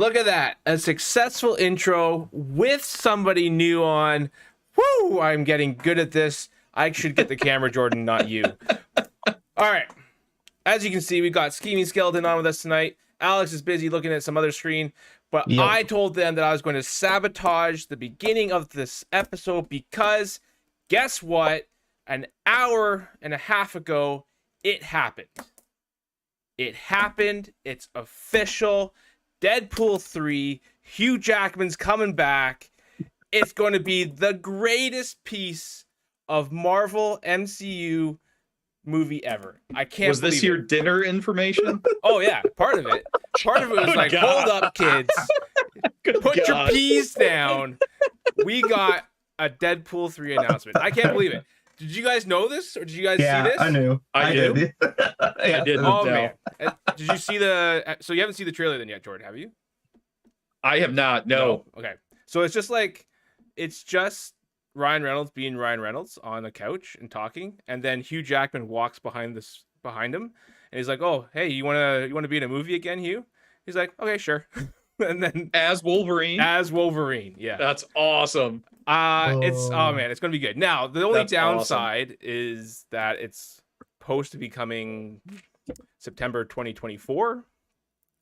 Look at that. A successful intro with somebody new on. Woo! I'm getting good at this. I should get the camera, Jordan, not you. All right. As you can see, we got Scheming Skeleton on with us tonight. Alex is busy looking at some other screen, but Yep. I told them that I was going to sabotage the beginning of this episode because guess what? An hour and a half ago, it happened. It happened. It's official. Deadpool 3. Hugh Jackman's coming back. It's going to be the greatest piece of Marvel MCU movie ever. I can't Was this believe your it. dinner information? Oh yeah, part of it. Part of it was like, God. hold up, kids. Good Put your God. peas down. We got a Deadpool 3 announcement. I can't believe it. Did you guys know this? Or did you guys see this? I knew. I did. did. Yeah, I did. Oh, No. man. Did you see the... So you haven't seen the trailer then yet, Jordan, have you? I have not. No. Okay. So it's just like... It's just Ryan Reynolds being Ryan Reynolds on the couch and talking. And then Hugh Jackman walks behind him. And he's like, oh, hey, you wanna be in a movie again, Hugh? He's like, okay, sure. And then... As Wolverine? As Wolverine, yeah. That's awesome. Oh man, it's gonna be good. Now the only That's downside is that it's supposed to be coming September 2024,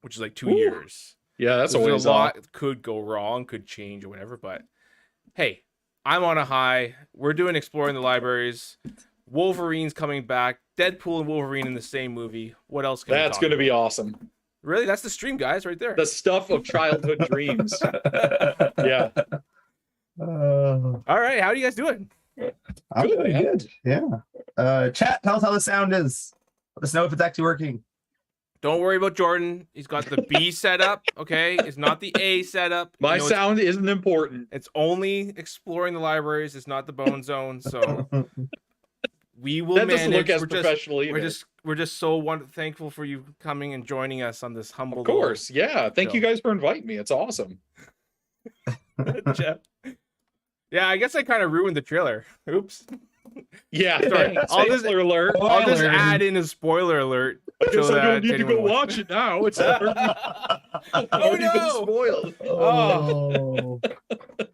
which is like 2 Ooh. years. Yeah, that's So always there's a lot could go wrong, could change or whatever. But hey, I'm on a high. We're doing exploring the libraries. Wolverine's coming back. Deadpool and Wolverine in the same movie. What else? Can That's going to be awesome. Really? That's the stream, guys, right there. The stuff of childhood dreams. Yeah. All right, how are you guys doing? I'm Good, doing man. good. Yeah. Chat, tell us how the sound is. Let us know if it's actually working. Don't worry about Jordan. He's got the B set up, okay? It's not the A setup. My You know, sound isn't important. It's only exploring the libraries. It's not the bone zone. So we will That manage. doesn't look as we're professional either. we're just so thankful for you coming and joining us on this humble. Of course. Yeah. Thank you show. guys for inviting me. It's awesome. little- Jeff. Yeah, I guess I kind of ruined the trailer. Oops. Yeah. Sorry. I'll just- Spoiler alert. I'll just Spoilers. add in a spoiler alert. I guess so I don't that need to anyone go wants- watch it now. It's already, Oh already been no! spoiled. Oh,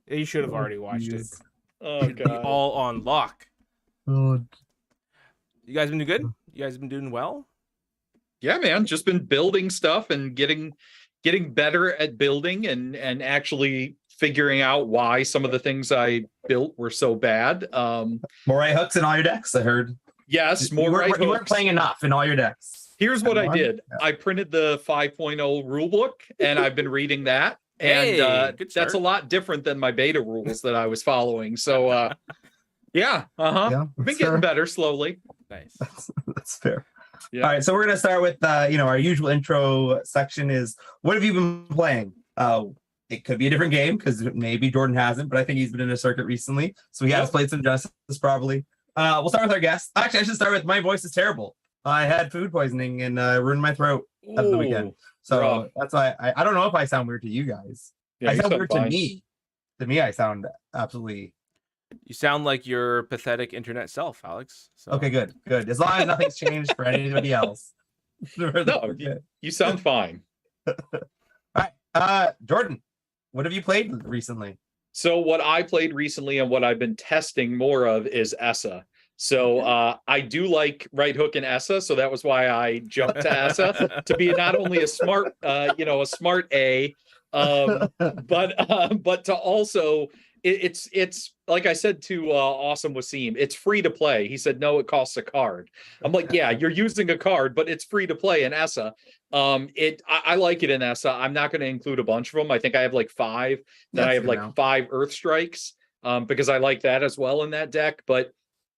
You should have already watched it. jeez. Oh, Should be God. all on lock. Oh, You guys been doing good? You guys been doing well? Yeah, man. Just been building stuff and getting better at building and actually figuring out why some of the things I built were so bad. More right hooks in all your decks, I heard. Yes, more you right weren't, you weren't hooks. playing enough in all your decks. Here's what I One? did. Yeah. I printed the 5.0 rule book and I've been reading that. Hey, And good that's a start. lot different than my beta rules that I was following. So yeah, Yeah, been that's getting fair. better slowly. Nice. That's fair. Yeah. All right, so we're gonna start with our usual intro section is what have you been playing? It could be a different game because maybe Jordan hasn't, but I think he's been in a circuit recently, so he has Yep. played some Justice probably. We'll start with our guest. Actually, I should start with my voice is terrible. I had food poisoning and ruined my throat at the weekend, Ooh, so rough. that's why I don't know if I sound weird to you guys. yeah, I you sound sound weird fine. to me. To me, I sound absolutely You sound like your pathetic internet self, Alex. So. okay. Good. As long as nothing's changed for anybody else. No, you sound fine. All right, Jordan, what have you played recently? So what I played recently and what I've been testing more of is ESSA. So I do like right hook and ESSA, so that was why I jumped to ESSA to be not only a smart, a smart A, but to also it's like I said to Awesome Wasim, it's free to play. He said no, it costs a card. I'm like, yeah, you're using a card, but it's free to play in ESSA. I like it in ESSA. I'm not going to include a bunch of them. I think I have like 5. Then I have like 5 Earth Strikes because I like that as well in that deck. But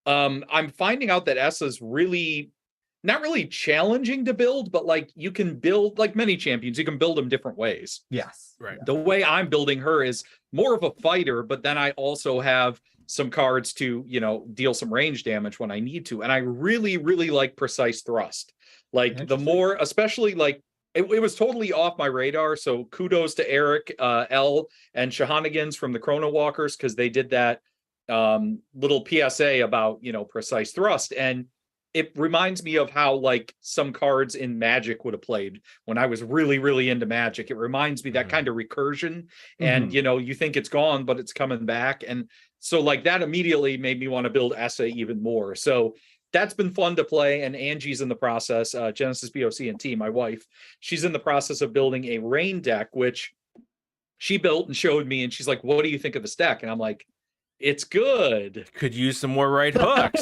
I'm finding out that ESSA is really not really challenging to build, but like you can build like many champions, you can build them different ways. Yes. Right. The way I'm building her is more of a fighter, but then I also have some cards to, deal some range damage when I need to. And I really, really like Precise Thrust. Like the Interesting. more, especially like it was totally off my radar. So kudos to Eric L and Shahanigans from the Chrono Walkers because they did that little PSA about, Precise Thrust. And it reminds me of how like some cards in Magic would have played when I was really, really into Magic. It reminds me that kind of recursion, and you know, you think it's gone, but it's coming back. And so like that immediately made me want to build Essa even more. So that's been fun to play. And Angie's in the process, Genesis BOC and T, my wife, she's in the process of building a rain deck, which she built and showed me. And she's like, what do you think of this deck? And I'm like, it's good. Could use some more right hooks.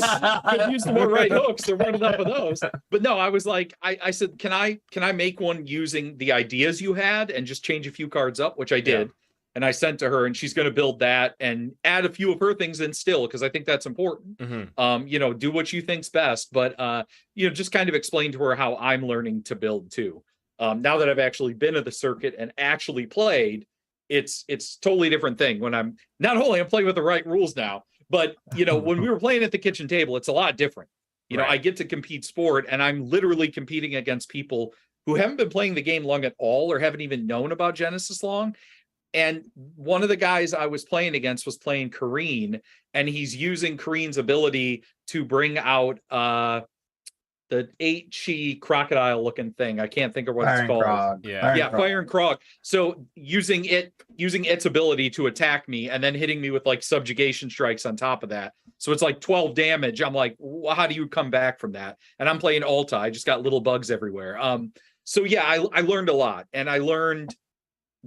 Could use some more right hooks. There weren't enough of those. But no, I was like, I said, can I make one using the ideas you had and just change a few cards up, which I did. Yeah. And I sent to her, and she's going to build that and add a few of her things in still, because I think that's important. You know, do what you think's best, but you know, just kind of explain to her how I'm learning to build too. Now that I've actually been to the circuit and actually played, it's totally different thing when I'm playing with the right rules now, but you know, when we were playing at the kitchen table, it's a lot different. You know, I get to compete sport, and I'm literally competing against people who haven't been playing the game long at all, or haven't even known about Genesis long. And one of the guys I was playing against was playing Kareen, and he's using Kareen's ability to bring out the 8-chi crocodile looking thing. I can't think of what it's called. Krog. Fire and Krog. So using its ability to attack me, and then hitting me with like subjugation strikes on top of that. So it's like 12 damage. I'm like, how do you come back from that? And I'm playing Alta. I just got little bugs everywhere. So yeah, I learned a lot, and I learned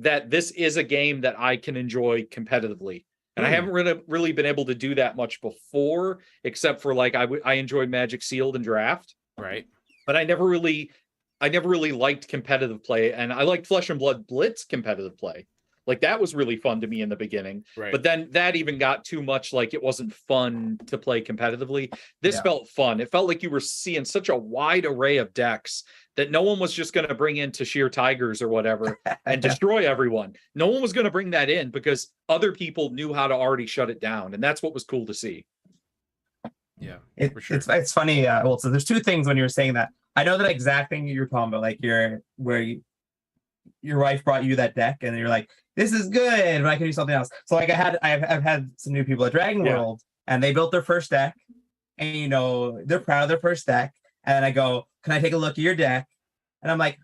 that this is a game that I can enjoy competitively. And I haven't really been able to do that much before, except for like I enjoyed Magic Sealed and Draft. Right. But I never really liked competitive play, and I liked Flesh and Blood Blitz competitive play. Like that was really fun to me in the beginning. Right. But then that even got too much, like it wasn't fun to play competitively. This felt fun. It felt like you were seeing such a wide array of decks that no one was just going to bring in Tashir Tigers or whatever and destroy everyone. No one was going to bring that in because other people knew how to already shut it down. And that's what was cool to see. Yeah, for sure. It's funny. Well, so there's two things when you were saying that. I know that exact thing you're talking about, like your wife brought you that deck, and you're like, this is good, but I can do something else. So like I've had some new people at Dragon World, and they built their first deck, and you know, they're proud of their first deck. And I go, can I take a look at your deck? And I'm like,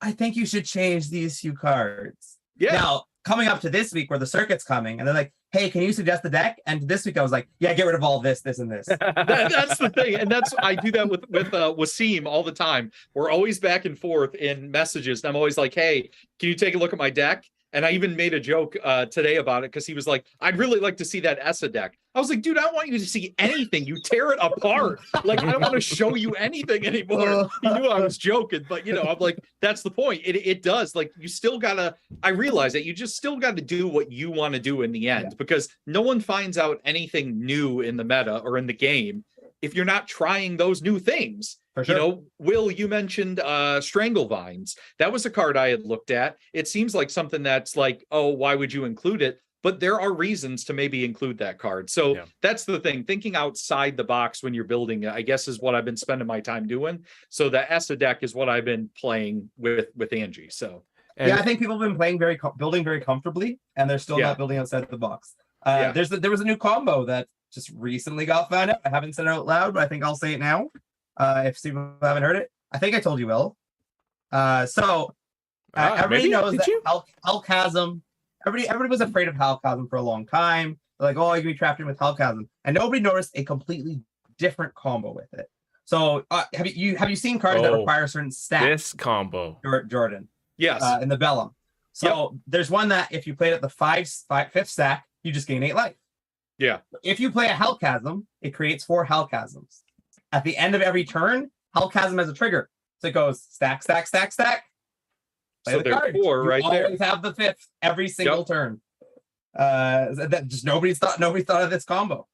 I think you should change these few cards. Yeah. Now, coming up to this week where the circuit's coming, and they're like, hey, can you suggest the deck? And this week I was like, yeah, get rid of all this, this, and this. That's the thing. And I do that with Wasim all the time. We're always back and forth in messages. And I'm always like, hey, can you take a look at my deck? And I even made a joke today about it, because he was like, I'd really like to see that Essa deck. I was like, dude, I don't want you to see anything. You tear it apart. Like, I don't want to show you anything anymore. He knew I was joking, but, you know, I'm like, that's the point. It does. Like, you still got to, I realize that you just still got to do what you want to do in the end, because no one finds out anything new in the meta or in the game if you're not trying those new things. For sure. You know, Will, you mentioned Stranglevines. That was a card I had looked at. It seems like something that's like, oh, why would you include it? But there are reasons to maybe include that card. So that's the thing. Thinking outside the box when you're building it, I guess, is what I've been spending my time doing. So the Essa deck is what I've been playing with Angie. So I think people have been playing building very comfortably, and they're still not building outside the box. There was a new combo that just recently got found out. I haven't said it out loud, but I think I'll say it now. If people haven't heard it, I think I told you, Will. Everybody knows that Hellchasm. Everybody was afraid of Hellchasm for a long time. They're like, oh, you're gonna be trapped in with Hellchasm, and nobody noticed a completely different combo with it. So, have you seen cards that require a certain stat? This combo, Jordan. Yes. In the Vellum. So there's one that if you play it at the fifth stack, you just gain 8 life. Yeah. If you play a Hellchasm, it creates 4 Hellchasms. At the end of every turn, Hellchasm has a trigger. So it goes stack, stack, stack, stack. Play so there's 4 right there. You always have the 5th every single turn. That just nobody thought of this combo.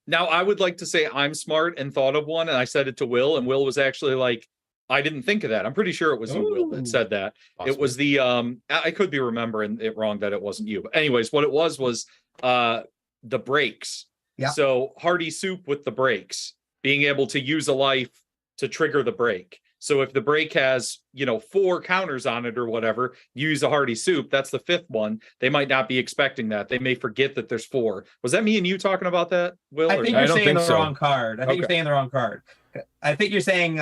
Now, I would like to say I'm smart and thought of one, and I said it to Will, and Will was actually like, I didn't think of that. I'm pretty sure it was you, Will, that said that. Awesome. It was the I could be remembering it wrong that it wasn't you. But anyways, what it was the breaks. Yeah. So Hearty Soup with the breaks, being able to use a life to trigger the break. So if the break has, 4 counters on it or whatever, you use a hearty soup, that's the 5th one. They might not be expecting that. They may forget that there's 4. Was that me and you talking about that, Will? I or think no? you're don't saying think the so. wrong card. I think you're Okay. saying the wrong card. I think you're saying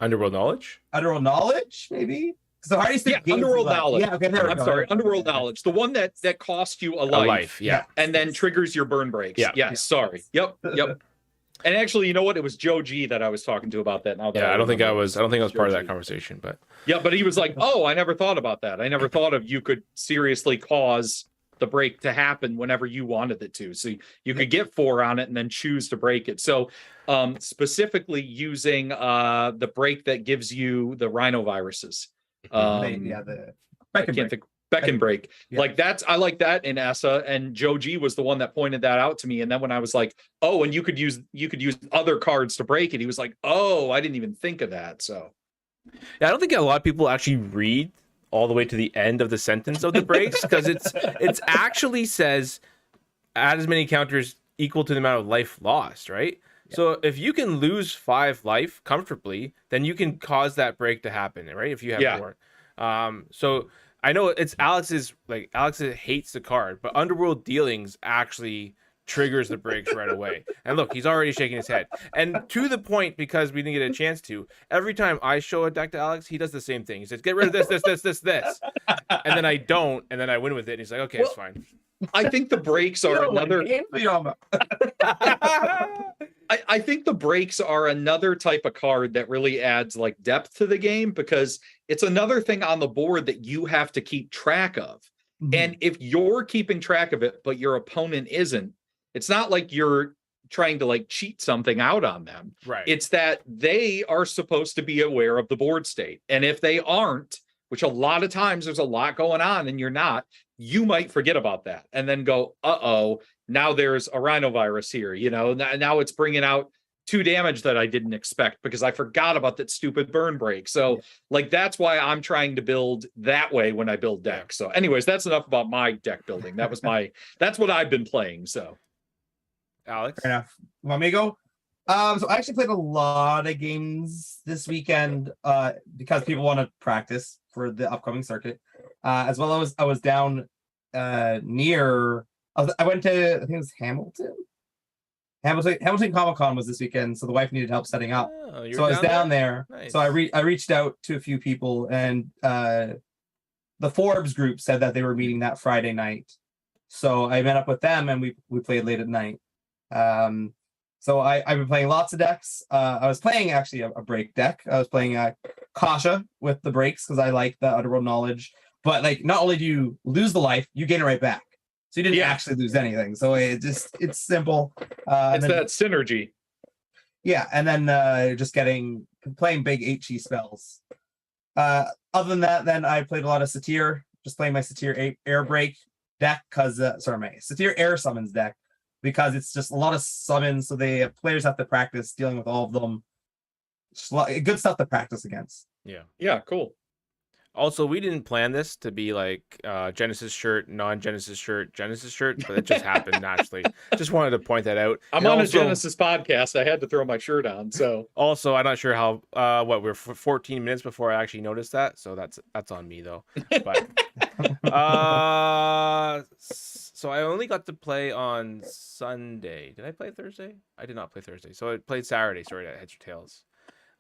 Underworld Knowledge? Underworld Knowledge, maybe? So Hardy Soup Yeah, gains Underworld life. Knowledge. Yeah, okay, there we I'm go. sorry, There we go. Underworld Knowledge. The one that costs you a A life, life, yeah. and then triggers your burn breaks. Yeah. Yes, sorry. Yep. And actually, you know what? It was Joe G that I was talking to about that. Now that Yeah, I don't think I remember. was part of Joe that G. conversation, but Yeah, but he was like, "Oh, I never thought about that. I never thought of you could seriously cause the break to happen whenever you wanted it to. So you could get 4 on it and then choose to break it. So specifically using the break that gives you the rhinoviruses. The I can't think. Beck and break. Yeah. Like I like that in ESSA, and Joe G was the one that pointed that out to me. And then when I was like, "Oh, and you could use other cards to break it," he was like, "Oh, I didn't even think of that." So yeah, I don't think a lot of people actually read all the way to the end of the sentence of the breaks, because it's actually says add as many counters equal to the amount of life lost, right? Yeah. So if you can lose 5 life comfortably, then you can cause that break to happen, right? If you have more. So I know it's Alex hates the card, but Underworld Dealings actually triggers the breaks right away. And look, he's already shaking his head. And to the point, because we didn't get a chance to, every time I show a deck to Alex, he does the same thing. He says, get rid of this. And then I don't, and then I win with it. And he's like, okay, it's fine. I think the breaks are another. I think the breaks are another type of card that really adds like depth to the game, because it's another thing on the board that you have to keep track of. Mm-hmm. And if you're keeping track of it, but your opponent isn't, it's not like you're trying to like cheat something out on them. Right. It's that they are supposed to be aware of the board state. And if they aren't, which a lot of times there's a lot going on and you're not, you might forget about that and then go, uh-oh, now there's a rhinovirus here. Now it's bringing out 2 damage that I didn't expect because I forgot about that stupid burn break. So like, that's why I'm trying to build that way when I build decks. So anyways, that's enough about my deck building. That's what I've been playing. So Alex? Fair enough. Want me to go? So I actually played a lot of games this weekend because people want to practice for the upcoming circuit. As well as I was down near. I went to, I think it was Hamilton. Hamilton Comic Con was this weekend, so the wife needed help setting up. Oh, so I was down there. Nice. So I reached out to a few people, and the Forbes group said that they were meeting that Friday night. So I met up with them, and we played late at night. So I've been playing lots of decks. I was playing actually a break deck. I was playing Kasha with the breaks because I like the Underworld Knowledge. But like, not only do you lose the life, you gain it right back. So you didn't actually lose anything. So it's simple. It's that synergy. Yeah, and then just playing big HE spells. Other than that, then I played a lot of Satyr, just playing my Satyr Air Break deck my Satyr Air Summons deck, because it's just a lot of summons, so players have to practice dealing with all of them. Just good stuff to practice against. Yeah, cool. Also, we didn't plan this to be like Genesis shirt, non-Genesis shirt, Genesis shirt, but it just happened naturally. Just wanted to point that out. I'm on a Genesis podcast. I had to throw my shirt on. So also, I'm not sure how we're 14 minutes before I actually noticed that, so that's on me though. But so I only got to play on Sunday. Did I play Thursday? I did not play Thursday. So I played Saturday. Sorry, at Heads or Tails.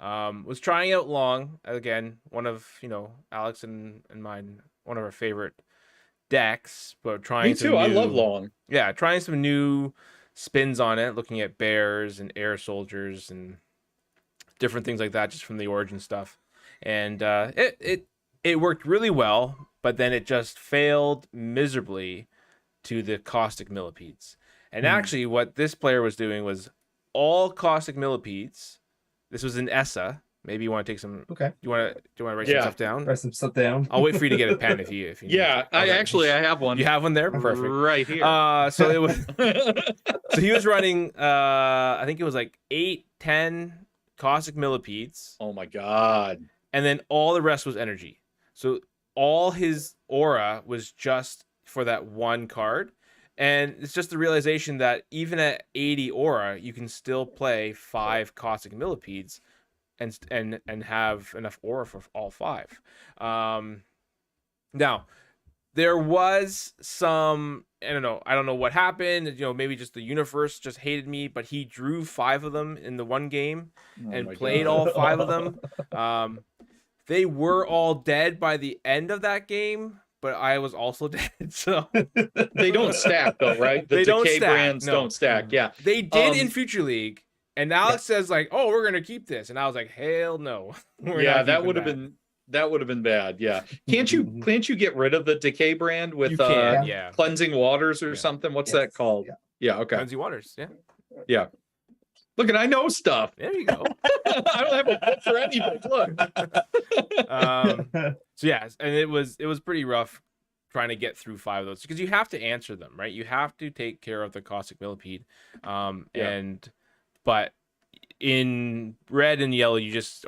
Was trying out Long, again, one of Alex and mine, one of our favorite decks, but trying me too. I love Long. Yeah, trying some new spins on it, looking at bears and air soldiers and different things like that, just from the origin stuff. And it worked really well, but then it just failed miserably to the caustic millipedes. And actually, what this player was doing was all caustic millipedes. This was in ESSA. Maybe you want to take some. Okay. Do you want to write some stuff down? Write some stuff down. I'll wait for you to get a pen if you. Yeah, I have one. You have one there, perfect. Right here. So it was. So he was running. I think it was like 8-10 caustic millipedes. Oh my god! And then all the rest was energy. So all his aura was just for that one card. And it's just the realization that even at 80 aura, you can still play 5 caustic millipedes and have enough aura for all 5. Now, there was some, I don't know what happened. Maybe just the universe just hated me, but he drew 5 of them in the one game and played all 5 of them. They were all dead by the end of that game, but I was also dead. So they don't stack though, right? The decay brands don't stack. Yeah, they did in Future League, and Alex says like, "Oh, we're gonna keep this," and I was like, "Hell no." That would have been bad. Yeah, can't you get rid of the decay brand with cleansing waters or something? What's that called? Yeah, okay. Cleansing waters. Yeah. Look, I know stuff. There you go. I don't have a book for anything. Look. So yeah, and it was pretty rough trying to get through 5 of those because you have to answer them, right? You have to take care of the caustic millipede, but in red and yellow you just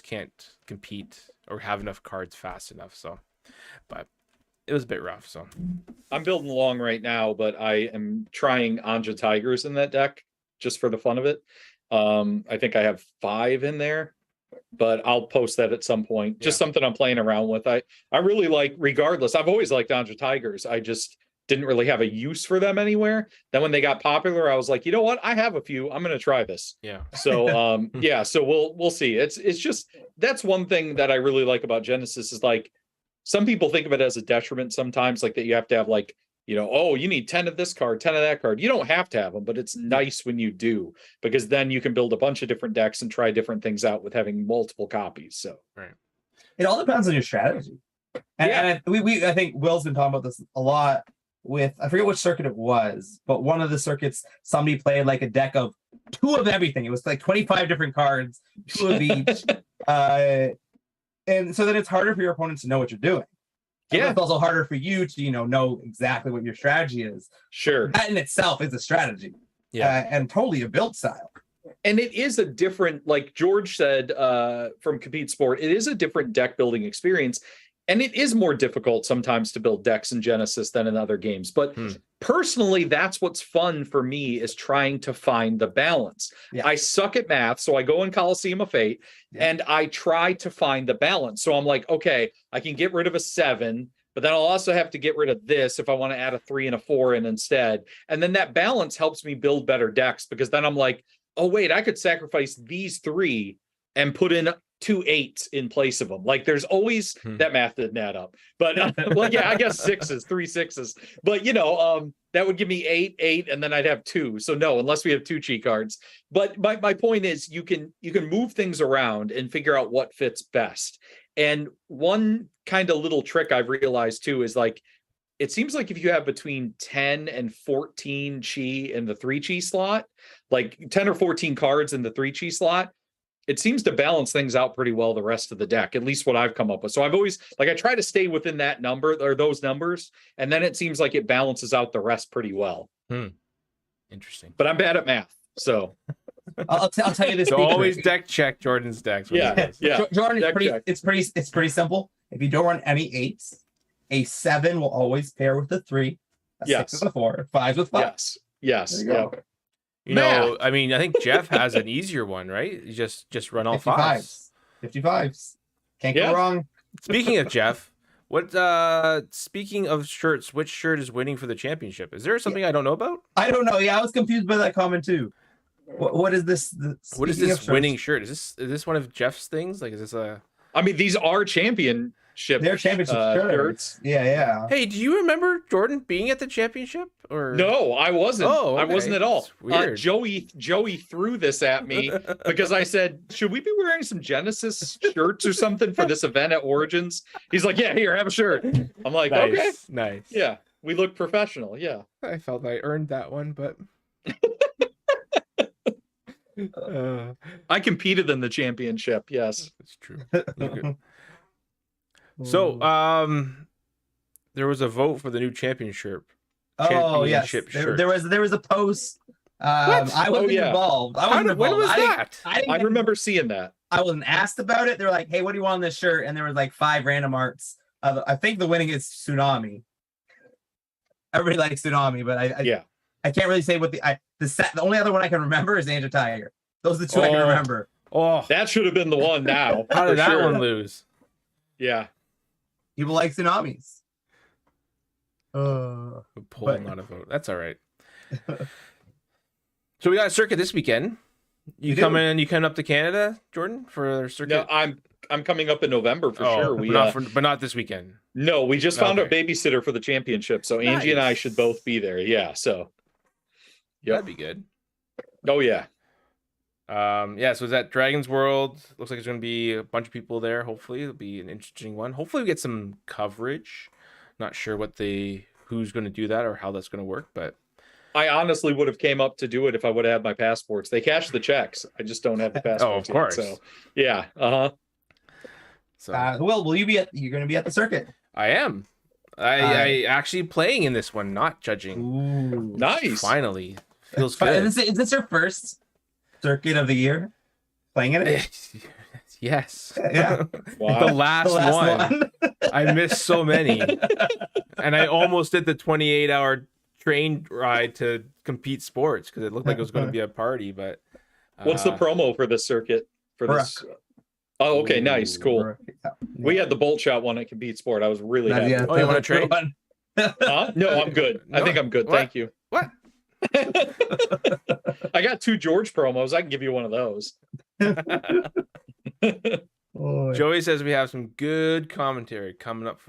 can't compete or have enough cards fast enough. So, but it was a bit rough. So I'm building along right now, but I am trying Anja Tigers in that deck just for the fun of it. I think I have 5 in there, but I'll post that at some point. Just something I'm playing around with. I really like, regardless, I've always liked Anja Tigers. I just didn't really have a use for them anywhere. Then when they got popular, I was like, you know what? I have a few. I'm going to try this. Yeah. So, so we'll see. It's just, that's one thing that I really like about Genesis is like, some people think of it as a detriment sometimes, like that you have to have like, you need 10 of this card, 10 of that card. You don't have to have them, but it's nice when you do, because then you can build a bunch of different decks and try different things out with having multiple copies. So right. It all depends on your strategy. And I think Will's been talking about this a lot with, I forget which circuit it was, but one of the circuits, somebody played like a deck of 2 of everything. It was like 25 different cards, 2 of each. And so then it's harder for your opponents to know what you're doing. Yeah. It's also harder for you to, know exactly what your strategy is. Sure. That in itself is a strategy. And totally a build style. And it is a different, like George said from Compete Sport, it is a different deck building experience. And it is more difficult sometimes to build decks in Genesis than in other games. But personally, that's what's fun for me, is trying to find the balance. I suck at math, so I go in Coliseum of Fate and I try to find the balance. So I'm like, okay, I can get rid of a 7, but then I'll also have to get rid of this if I want to add a 3 and a 4 in instead. And then that balance helps me build better decks, because then I'm like, oh, wait, I could sacrifice these 3 and put in 2 8s in place of them. Like there's always that math didn't add up, but I guess 6s, 3 6s, but that would give me 8 8, and then I'd have 2. So no, unless we have 2 cheat cards. But my point is, you can move things around and figure out what fits best. And one kind of little trick I've realized too is like, it seems like if you have between 10 and 14 chi in the 3 chi slot, like 10 or 14 cards in the 3 chi slot, it seems to balance things out pretty well the rest of the deck, at least what I've come up with. So I've always, I try to stay within that number or those numbers, and then it seems like it balances out the rest pretty well. Interesting. But I'm bad at math, so. I'll tell you this. So always deck check Jordan's decks. Yeah. Jordan, it's pretty simple. If you don't run any 8s, a 7 will always pair with a 3, a 6 with a 4, 5 with 5. Yes. I mean, I think Jeff has an easier one, right? You just run all 5s. 55s. Can't go wrong. Speaking of Jeff, speaking of shirts, which shirt is winning for the championship? Is there something I don't know about? I don't know. Yeah, I was confused by that comment too. What is this? What is this winning shirt? Is this one of Jeff's things? Like, is this a? I mean, these are championship. They're championship shirts. Yeah. Hey, do you remember Jordan being at the championship? Or no, I wasn't. Oh, okay. I wasn't at all. Weird. Joey threw this at me because I said, "Should we be wearing some Genesis shirts or something for this event at Origins?" He's like, "Yeah, here, have a shirt." I'm like, "Okay, nice. Yeah, we look professional." Yeah, I felt I earned that one, but. I competed in the championship. Yes, that's true. So, there was a vote for the new championship. Oh yes, there was a post. I wasn't involved. When was that? I remember seeing that. I wasn't asked about it. They were like, "Hey, what do you want on this shirt?" And there was like 5 random arts. I think the winning is Tsunami. Everybody likes Tsunami, but I can't really say what the only other one I can remember is Anja Tiger. Those are the 2 I can remember. Oh, That should have been the one now. how for did that sure. one lose? Yeah. People like tsunamis. A poll, But- not a vote. That's all right. So we got a circuit this weekend. You We do. coming up to Canada, Jordan, for a circuit? No, I'm coming up in November for Oh, sure. but not this weekend. No, we just found Okay. a babysitter for the championship, so Angie and I Nice. should both be there. Yeah, so That'd be good. oh yeah. Yeah, so it's at Dragon's World. Looks like there's going to be a bunch of people there. Hopefully, it'll be an interesting one. Hopefully, we get some coverage. Not sure who's going to do that or how that's going to work, but I honestly would have came up to do it if I would have had my passports. They cashed the checks. I just don't have the passports. of course. Yet, so yeah. Uh-huh. so Will you be you're going to be at the circuit? I am. I actually playing in this one, not judging. Ooh. Nice. Finally, feels But good. is this your first circuit of the year? Playing in it? Yes. Yeah. Wow. The last, The last one. I missed so many, and I almost did the 28-hour train ride to compete sports because it looked like it was going to be a party. But What's the promo for this circuit? For this? Oh, okay, nice, cool. Yeah. We had the bolt shot one at Compete Sport. I was really happy. Yeah. Oh, you wanna trade? Huh? No, I'm good. I No. think I'm good. What? Thank you. What? I got 2 George promos. I can give you one of those. Oh, Joey says we have some good commentary coming up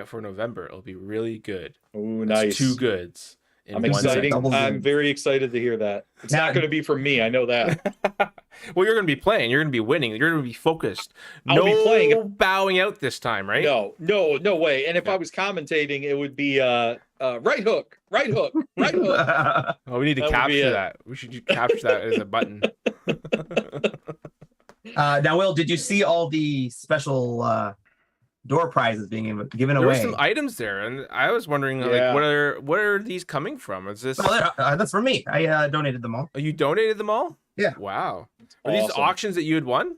for November. It'll be really good. Oh, That's nice. 2 goods. In I'm one exciting. Double I'm zoom. very excited to hear that. It's Now- not going to be from me. I know that. sentence. Well, you're going to be playing. You're going to be winning. You're going to be focused. I'll be playing. No bowing out this time, right? No way. And if I was commentating, it would be right hook, right hook, right hook. Oh, we need to That would be capture it. that. We should capture that as a button. Now, Will, did you see all the special door prizes being given There were away? some items there, and I was wondering, Yeah. like, what are these coming from? Is this? Oh, that's for me. I donated them all. Oh, you donated them all? Yeah. Wow. Are these Awesome. auctions that you had won?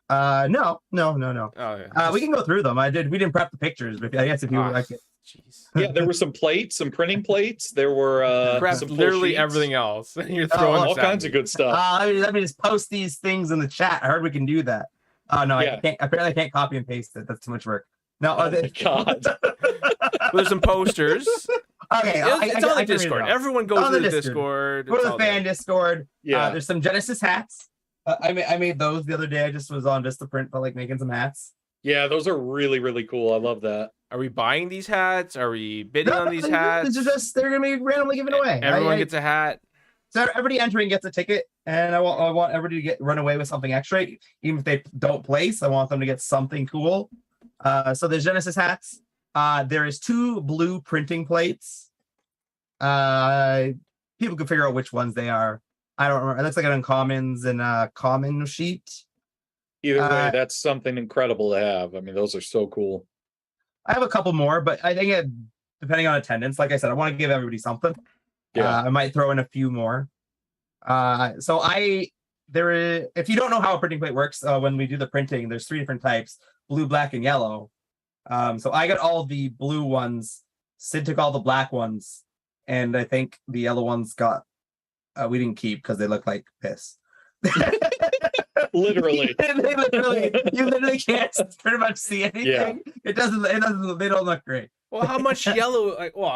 No. Oh yeah. We can go through them. We didn't prep the pictures, but I guess if you would like it. Jeez. Yeah, there were some plates, some printing plates. There were Prepped some full literally sheets. everything else. You're Oh, throwing all this at kinds me. of good stuff. Let me just post these things in the chat. I heard we can do that. Oh no, Yeah. I can't. Apparently, I can't copy and paste it. That's too much work. No, Oh my God. Well, there's some posters. Okay, It's on the can read it Discord. off. Everyone goes On to the the Discord. Discord. Go to It's the all fan there. Discord. Yeah. There's some Genesis hats. I made those the other day. I just was on Vistaprint, but like making some hats. Yeah, those are really, really cool. I love that. Are we buying these hats? Are we bidding on these hats? They're gonna be randomly given away. Everyone gets a hat. So everybody entering gets a ticket, and I want everybody to run away with something extra, even if they don't place. I want them to get something cool. So there's Genesis hats. There is 2 blue printing plates. People can figure out which ones they are. I don't remember. It looks like an uncommons and a common sheet. Either way, Uh, that's something incredible to have. I mean, those are so cool. I have a couple more, but I think depending on attendance, like I said, I want to give everybody something. Yeah. I might throw in a few more. If you don't know how a printing plate works, when we do the printing, there's 3 different types: blue, black, and yellow. So I got all the blue ones. Sid took all the black ones, and I think the yellow ones we didn't keep because they look like piss. Literally. You literally can't pretty much see anything. It doesn't. They don't look great. Well, how much yellow?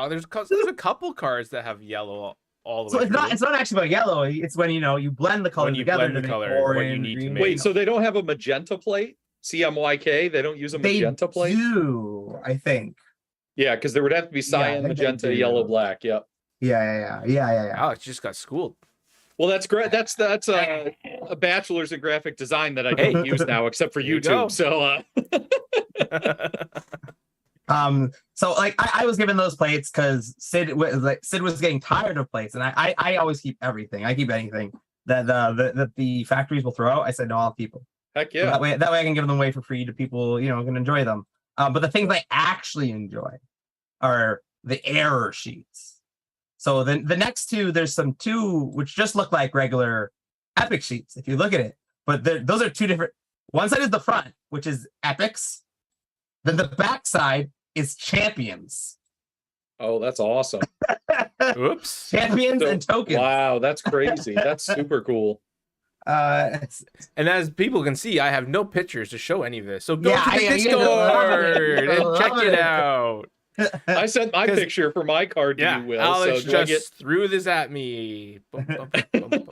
There's a couple cards that have yellow all the So way. it's not actually about yellow. It's when you blend the colors When you together. blend the to make color, what you orange, need to green. make. Wait, so they don't have a magenta plate? CMYK? They don't use a They magenta plate? do, I think. Yeah, because there would have to be Yeah, I cyan, think they magenta, do. yellow, black. Yep. Yeah. Alex just got schooled. Well, that's great. That's a bachelor's in graphic design that I don't use now, except for There you go. YouTube. So So like I was given those plates because Sid was getting tired of plates, and I always keep everything. I keep anything that the factories will throw out. I said no, I'll keep them. heck So yeah. that way I can give them away for free to people who can enjoy them. But the things I actually enjoy are the error sheets. So the next 2, there's some 2 which just look like regular epic sheets if you look at it, but those are 2 different. One side is the front, which is epics. Then the back side is champions. Oh, that's awesome. Oops. Champions So- and tokens. Wow, that's crazy. That's super cool. And as people can see, I have no pictures to show any of this. So go Yeah, to the I Discord and check love it it. out. I sent my 'Cause- picture for my card to Yeah, you, Will. Alex So do I just threw this at me. Bum, bum, bum, bum.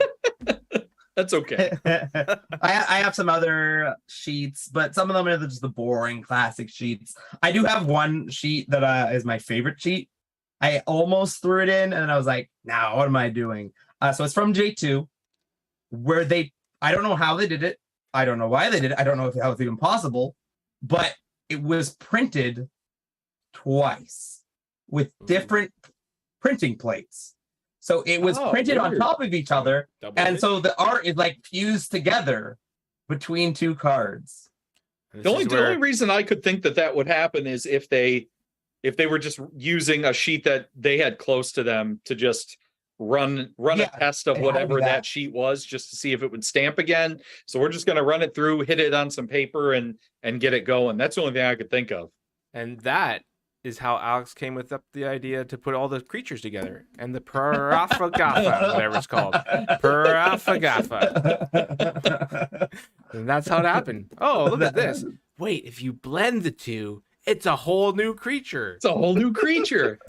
That's okay. I have some other sheets, but some of them are just the boring classic sheets. I do have one sheet that is my favorite sheet. I almost threw it in, and then I was like, "Now, what am I doing?" So it's from J2, where I don't know how they did it. I don't know why they did it. I don't know if how it's even possible, but it was printed twice with different printing plates. So it was printed on top of each other, and so the art is like fused together between two cards. The only reason I could think that would happen is if they were just using a sheet that they had close to them to just run a test of whatever that sheet was, just to see if it would stamp again. So we're just going to run it through, hit it on some paper, and get it going. That's the only thing I could think of. And that is how Alex came with the idea to put all the creatures together, and the Parafagafa, whatever it's called, Parafagafa. And that's how it happened. Oh, look at this! Wait, if you blend the two, it's a whole new creature. It's a whole new creature.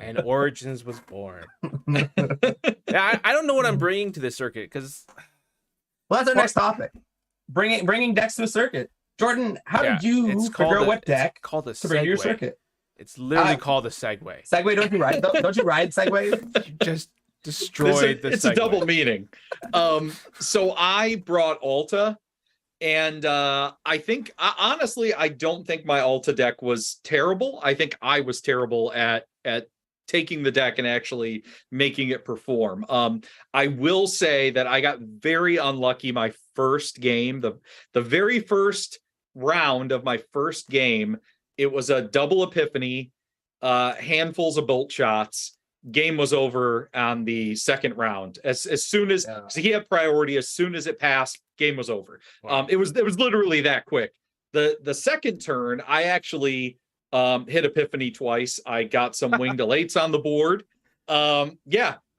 And Origins was born. I don't know what I'm bringing to this circuit because. Well, that's our next topic. Bringing decks to a circuit. Jordan, how did you figure out what deck called a to bring to your circuit? It's literally called a Segway. Segway, don't you ride? Don't you ride Segway? You just destroyed the Segway. It's a double meaning. So I brought Alta, and I think, honestly, I don't think my Alta deck was terrible. I think I was terrible at taking the deck and actually making it perform. I will say that I got very unlucky my first game, the very first round of my first game. It was a double epiphany, handfuls of bolt shots. Game was over on the second round. As soon as so he had priority, as soon as it passed, game was over. Wow. It was literally that quick. The second turn, I actually hit epiphany twice. I got some winged elates on the board. I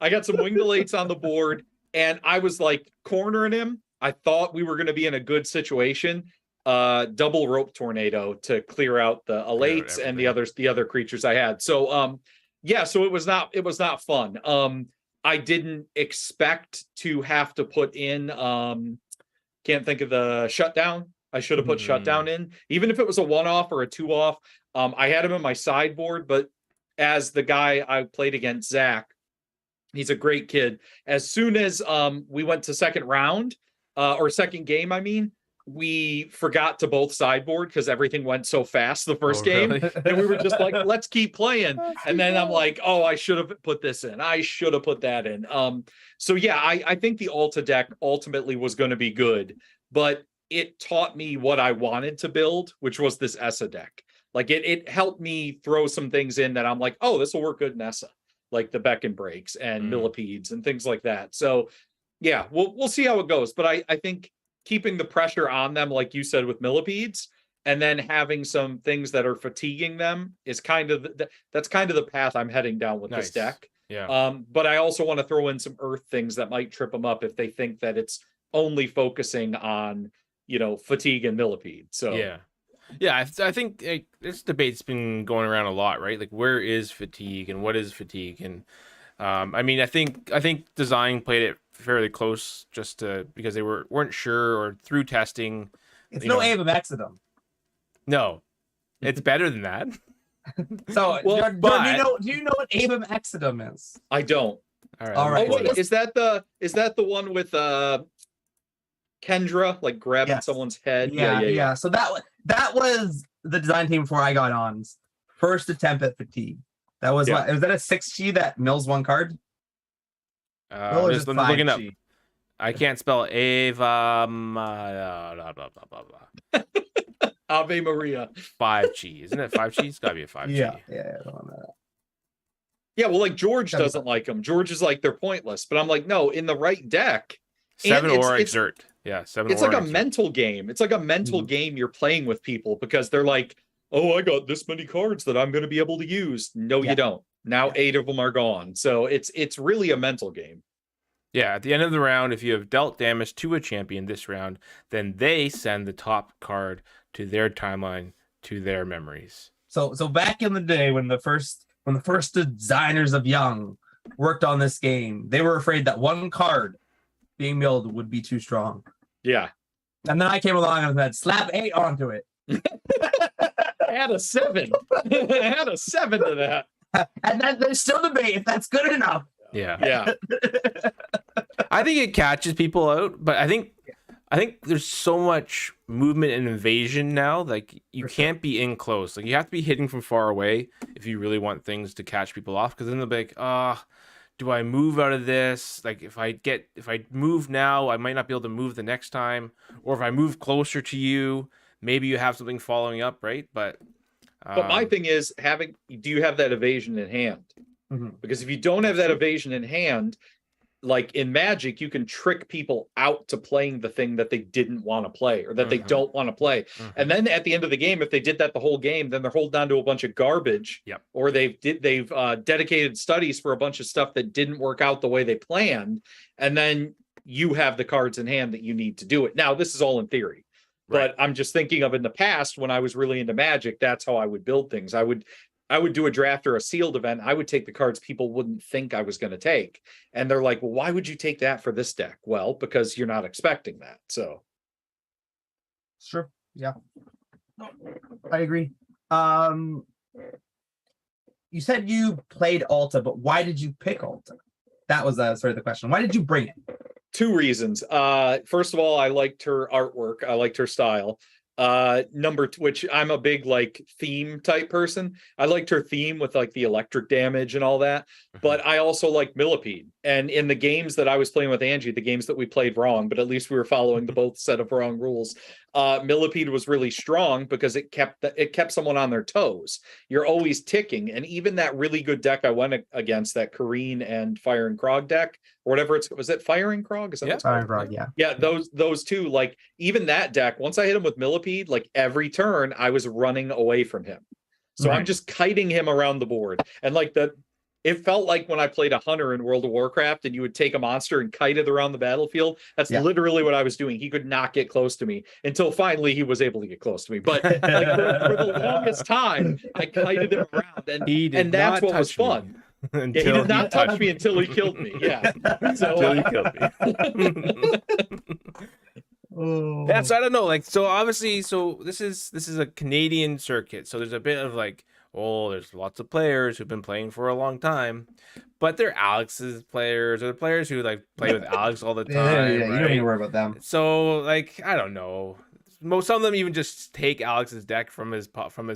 got some winged elates on the board, and I was like cornering him. I thought we were going to be in a good situation. Double rope tornado to clear out the elates and the other creatures I had. So so it was not fun. I didn't expect to have to put in can't think of the shutdown. I should have put shutdown in, even if it was a 1-off or a 2-off. I had him in my sideboard, but as the guy I played against, Zach, he's a great kid. As soon as we went to second round, or second game, I mean, we forgot to both sideboard because everything went so fast the first game. Really? And we were just like, let's keep playing. And then I'm like, I should have put this in. I should have put that in. I think the Alta deck ultimately was going to be good, but it taught me what I wanted to build, which was this Essa deck. Like it helped me throw some things in that I'm like, this will work good in Essa, like the Beck and Breaks and Millipedes and things like that. So yeah, we'll see how it goes. But I think keeping the pressure on them, like you said, with Millipedes, and then having some things that are fatiguing them is that's kind of the path I'm heading down with this deck. Yeah. But I also want to throw in some earth things that might trip them up if they think that it's only focusing on, fatigue and Millipede. So yeah, I think this debate's been going around a lot, right? Like, where is fatigue and what is fatigue? And I think design played it fairly close just because they weren't sure, or through testing. It's no Avum Exodum. No, it's better than that. So, Jordan, do you know what Avum Exodum is? I don't. All right. Wait, is that the one with Kendra, like grabbing someone's head? Yeah. So that was the design team before I got on's first attempt at fatigue. That was what? Was that a 6G that mills one card? Just looking up. I can't spell Ava. Blah, blah, blah. Ave Maria. 5G, isn't it? 5G? It's gotta be a 5G. Yeah. Yeah, well, like George doesn't like them. George is like, they're pointless. But I'm like, no, in the right deck. 7 or exert. Yeah, 7 it's or like exert. A mental game. It's like a mental game you're playing with people, because they're like, I got this many cards that I'm going to be able to use. No, you don't. Now 8 of them are gone. So it's really a mental game. Yeah, at the end of the round, if you have dealt damage to a champion this round, then they send the top card to their timeline, to their memories. So back in the day when the first designers of Young worked on this game, they were afraid that one card being milled would be too strong. Yeah. And then I came along and said, slap 8 onto it. Add a 7. Add a 7 to that. And then there's still debate if that's good enough. Yeah. Yeah. I think it catches people out, but I think there's so much movement and invasion now. Like you can't be in close. Like you have to be hitting from far away if you really want things to catch people off. Because then they'll be like, do I move out of this? Like if I move now, I might not be able to move the next time. Or if I move closer to you, maybe you have something following up, right? But my thing is do you have that evasion in hand? Mm-hmm. Because if you don't have that evasion in hand, like in Magic, you can trick people out to playing the thing that they didn't want to play or that they don't want to play. And then at the end of the game, if they did that the whole game, then they're holding on to a bunch of garbage. Yep. Or they've dedicated studies for a bunch of stuff that didn't work out the way they planned. And then you have the cards in hand that you need to do it. Now, this is all in theory. Right. But I'm just thinking of in the past when I was really into Magic, that's how I would build things. I would do a draft or a sealed event. I would take the cards people wouldn't think I was going to take. And they're like, well, why would you take that for this deck? Well, because you're not expecting that. So. Sure. Yeah. I agree. You said you played Alta, but why did you pick Alta? That was sort of the question. Why did you bring it? 2 reasons. First of all, I liked her artwork. I liked her style. Number 2, which I'm a big like theme type person. I liked her theme with like the electric damage and all that. But I also like Millipede. And in the games that I was playing with Angie, the games that we played wrong, but at least we were following the both set of wrong rules. Millipede was really strong because it kept someone on their toes. You're always ticking. And even that really good deck I went against, that Kareen and Fire and Krog deck, or whatever was it Fire and Krog? Is that Yeah, Fire and Krog, yeah. Yeah, those two, like even that deck, once I hit him with Millipede, like every turn I was running away from him. So I'm just kiting him around the board. And like it felt like when I played a hunter in World of Warcraft and you would take a monster and kite it around the battlefield. That's literally what I was doing. He could not get close to me until finally he was able to get close to me. But like for the longest time, I kited him around, and that's what was fun. Yeah, he did not touch me until he killed me. Yeah. So, until he killed me. Yeah, so I don't know. Like, so obviously, this is a Canadian circuit. So there's a bit of like, there's lots of players who've been playing for a long time, but they're Alex's players, or the players who like play with Alex all the time. Yeah, right? you don't need to worry about them. So like, I don't know. Some of them even just take Alex's deck from his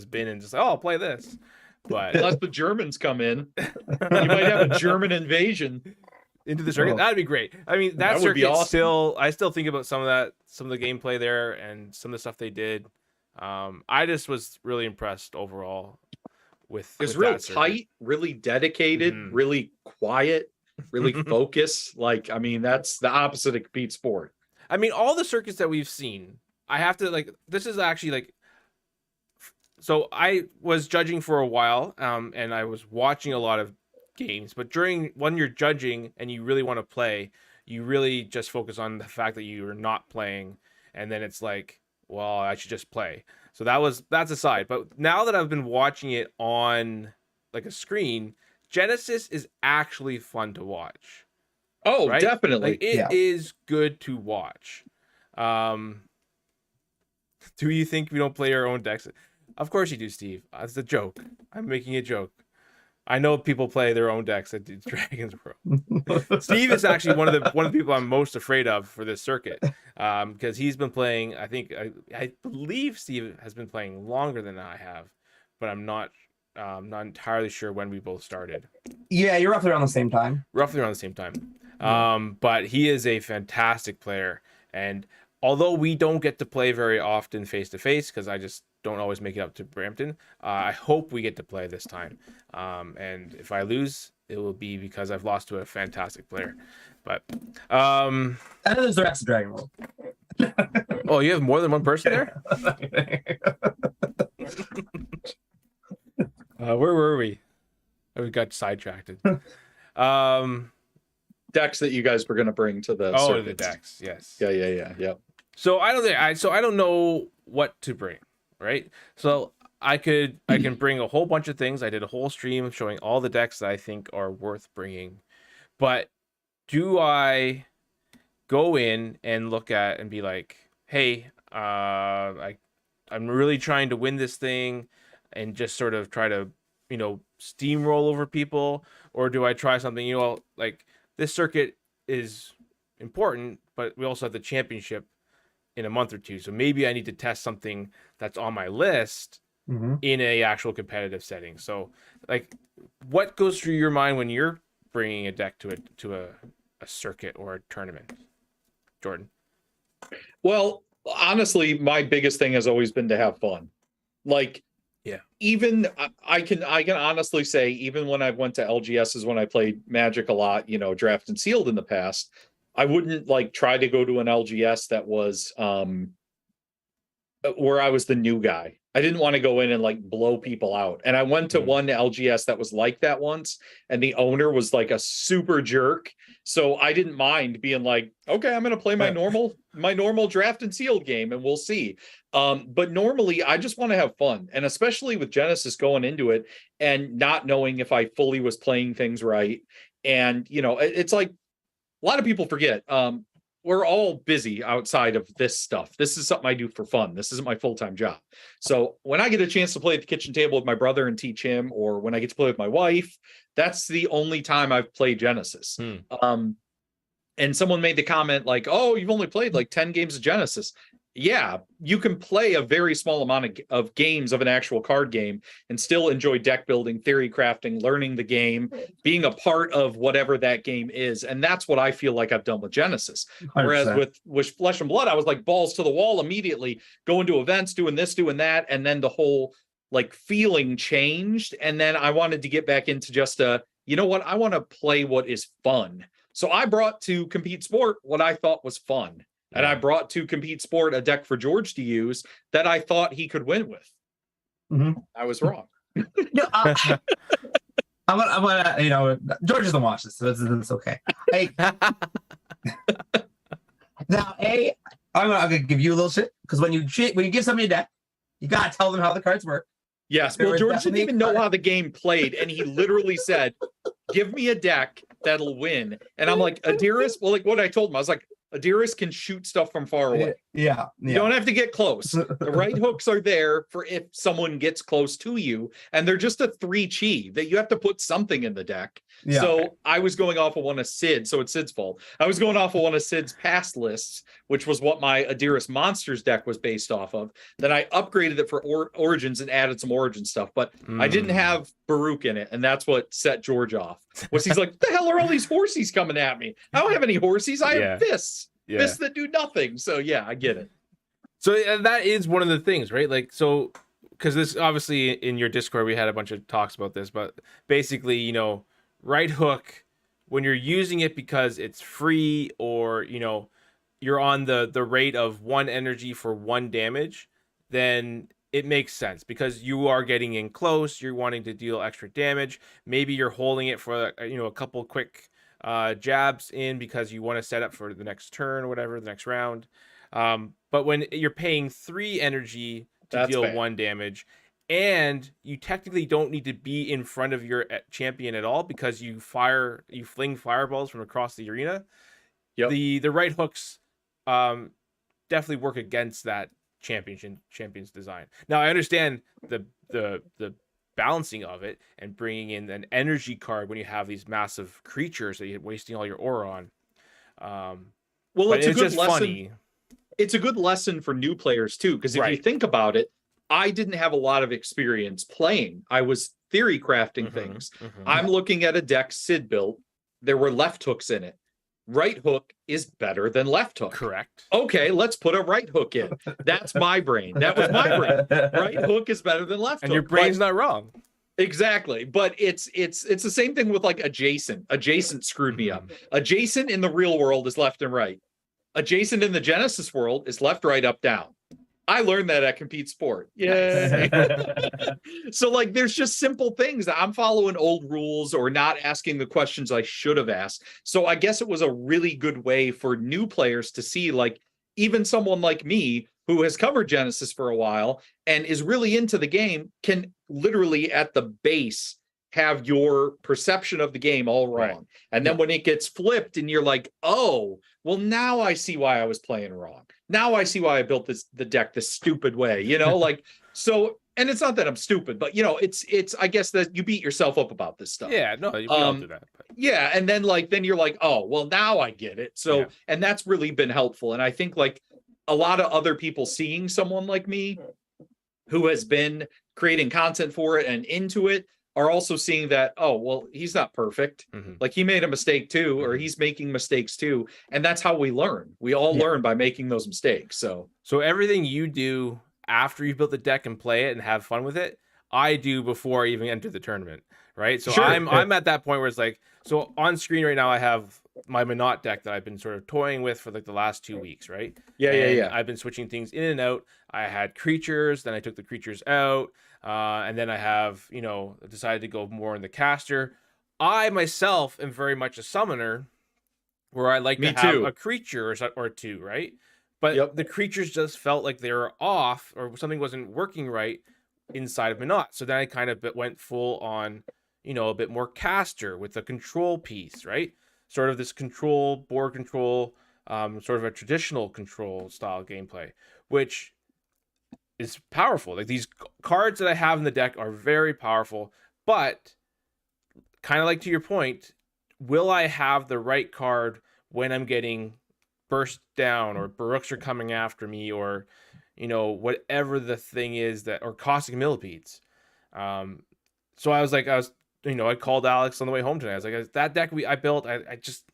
bin and just I'll play this. But unless the Germans come in, you might have a German invasion into the circuit. That'd be great. I mean, that would be awesome. I still think about some of the gameplay there and some of the stuff they did. I just was really impressed overall with. It's real tight, really dedicated, really quiet, really focused. Like, I mean, that's the opposite of Compete Sport. I mean, all the circuits that we've seen, I have to like. This is actually like. So I was judging for a while, and I was watching a lot of games. But when you're judging and you really want to play, you really just focus on the fact that you are not playing, and then it's like, well, I should just play. So that's aside. But now that I've been watching it on like a screen, Genesis is actually fun to watch. Oh, right? definitely. Like, it is good to watch. Do you think we don't play our own decks? Of course you do, Steve. That's a joke. I'm making a joke. I know people play their own decks at Dragons World. Steve is actually one of the people I'm most afraid of for this circuit, because he's been playing. I believe Steve has been playing longer than I have, but I'm not entirely sure when we both started. Yeah, you're roughly around the same time. But he is a fantastic player, and although we don't get to play very often face to face, because I just don't always make it up to Brampton, I hope we get to play this time. And if I lose, it will be because I've lost to a fantastic player. But and then there's the rest of Dragon World. Oh, you have more than one person there? Where were we? Oh, we got sidetracked. decks that you guys were going to bring to the Oh, circuits. the decks, yes. Yeah. So I don't know what to bring, right? So I can bring a whole bunch of things. I did a whole stream showing all the decks that I think are worth bringing. But do I go in and look at and be like, hey, I'm really trying to win this thing and just sort of try to, steamroll over people? Or do I try something, like this circuit is important, but we also have the championship in a month or two. So maybe I need to test something that's on my list in a actual competitive setting. So like, what goes through your mind when you're bringing a deck to a circuit or a tournament, Jordan? Well, honestly, my biggest thing has always been to have fun. Like, yeah, even I can honestly say, even when I went to LGSs, when I played Magic a lot, draft and sealed in the past, I wouldn't like try to go to an LGS that was where I was the new guy. I didn't want to go in and like blow people out. And I went to one LGS that was like that once, and the owner was like a super jerk. So I didn't mind being like, okay, I'm going to play my normal draft and sealed game and we'll see. But normally I just want to have fun. And especially with Genesis going into it and not knowing if I fully was playing things right. And, it's like a lot of people forget. We're all busy outside of this stuff. This is something I do for fun. This isn't my full-time job. So when I get a chance to play at the kitchen table with my brother and teach him, or when I get to play with my wife, that's the only time I've played Genesis. And someone made the comment like, oh, you've only played like 10 games of Genesis. Yeah, you can play a very small amount of games of an actual card game and still enjoy deck building, theory crafting, learning the game, being a part of whatever that game is. And that's what I feel like I've done with Genesis. 100%. Whereas with Flesh and Blood, I was like balls to the wall immediately, going to events, doing this, doing that. And then the whole like feeling changed. And then I wanted to get back into just I want to play what is fun. So I brought to Compete Sport what I thought was fun. And I brought to Compete Sport a deck for George to use that I thought he could win with. I was wrong. I'm gonna, George doesn't watch this, so it's okay. Hey, now, I'm gonna give you a little shit, because when you give somebody a deck, you gotta tell them how the cards work. Yes, well, George didn't even know how the game played, and he literally said, "Give me a deck that'll win." And I'm like, Adiris? Well, like what I told him, I was like, Adiris can shoot stuff from far away. Yeah. You don't have to get close. The right hooks are there for if someone gets close to you, and they're just a 3 chi that you have to put something in the deck. Yeah. So I was going off of one of Sid, so it's Sid's fault. I was going off of one of Sid's past lists, which was what my Adiris Monsters deck was based off of. Then I upgraded it for Origins and added some Origin stuff, but I didn't have Baruch in it, and that's what set George off. Was he's like, what the hell are all these horsies coming at me? I don't have any horsies. I have fists. Fists that do nothing. So yeah, I get it. So that is one of the things, right? Like, so because this obviously in your Discord we had a bunch of talks about this, but basically, right hook, when you're using it because it's free, or you're on the rate of 1 energy for 1 damage, then it makes sense, because you are getting in close, you're wanting to deal extra damage. Maybe you're holding it for a couple quick jabs in because you want to set up for the next turn or whatever, the next round. But when you're paying 3 energy to deal 1 damage, and you technically don't need to be in front of your champion at all, because you fling fireballs from across the arena. Yep. The right hooks definitely work against that champion's design. Now I understand the balancing of it and bringing in an energy card when you have these massive creatures that you're wasting all your aura on. Well, it's a good lesson. Funny. It's a good lesson for new players too, because if you think about it, I didn't have a lot of experience playing. I was theory crafting things. I'm looking at a deck Sid built. There were left hooks in it. Right hook is better than left hook. Correct. Okay, let's put a right hook in. That's my brain. That was my brain. Right hook is better than left hook. And your brain's not wrong. Exactly. But it's the same thing with like adjacent. Adjacent screwed me up. Adjacent in the real world is left and right. Adjacent in the Genesis world is left, right, up, down. I learned that at Compete Sport. Yeah. So like there's just simple things that I'm following old rules or not asking the questions I should have asked. So I guess it was a really good way for new players to see, like, even someone like me who has covered Genesis for a while and is really into the game can literally at the base have your perception of the game all wrong. Right. And then when it gets flipped and you're like, oh, well, now I see why I was playing wrong. Now I see why I built the deck this stupid way, like, so, and it's not that I'm stupid, but it's I guess that you beat yourself up about this stuff. Yeah, no, we all do that. But. Yeah. And then then you're like, oh, well, now I get it. So, Yeah. And that's really been helpful. And I think like a lot of other people seeing someone like me who has been creating content for it and into it are also seeing that, oh, well, he's not perfect. Mm-hmm. Like he made a mistake too, or he's making mistakes too. And that's how we learn. We all learn by making those mistakes. So everything you do after you've built the deck and play it and have fun with it, I do before I even enter the tournament. Right. So Sure. I'm at that point where it's like, so on screen right now, I have my Minot deck that I've been sort of toying with for like the last 2 weeks. Right. Yeah. I've been switching things in and out. I had creatures, then I took the creatures out. And then I have, decided to go more in the caster. I myself am very much a summoner where I like to have a creature or two, right? But the creatures just felt like they were off or something wasn't working right inside of Minot. So then I kind of went full on, a bit more caster with a control piece, right? Sort of this board control, sort of a traditional control style gameplay, which is powerful. Like these cards that I have in the deck are very powerful, but kind of like to your point, will I have the right card when I'm getting burst down or Baruchs are coming after me or, whatever the thing is or caustic millipedes. So I called Alex on the way home tonight. I was like, that deck I built, I just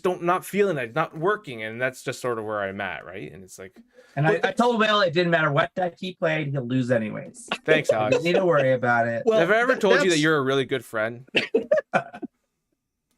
not feeling it. It's not working. And that's just sort of where I'm at. Right. And it's like, and I told Will it didn't matter what deck he played, he'll lose anyways. Thanks, Alex. You don't need to worry about it. Well, have I ever told you that you're a really good friend? But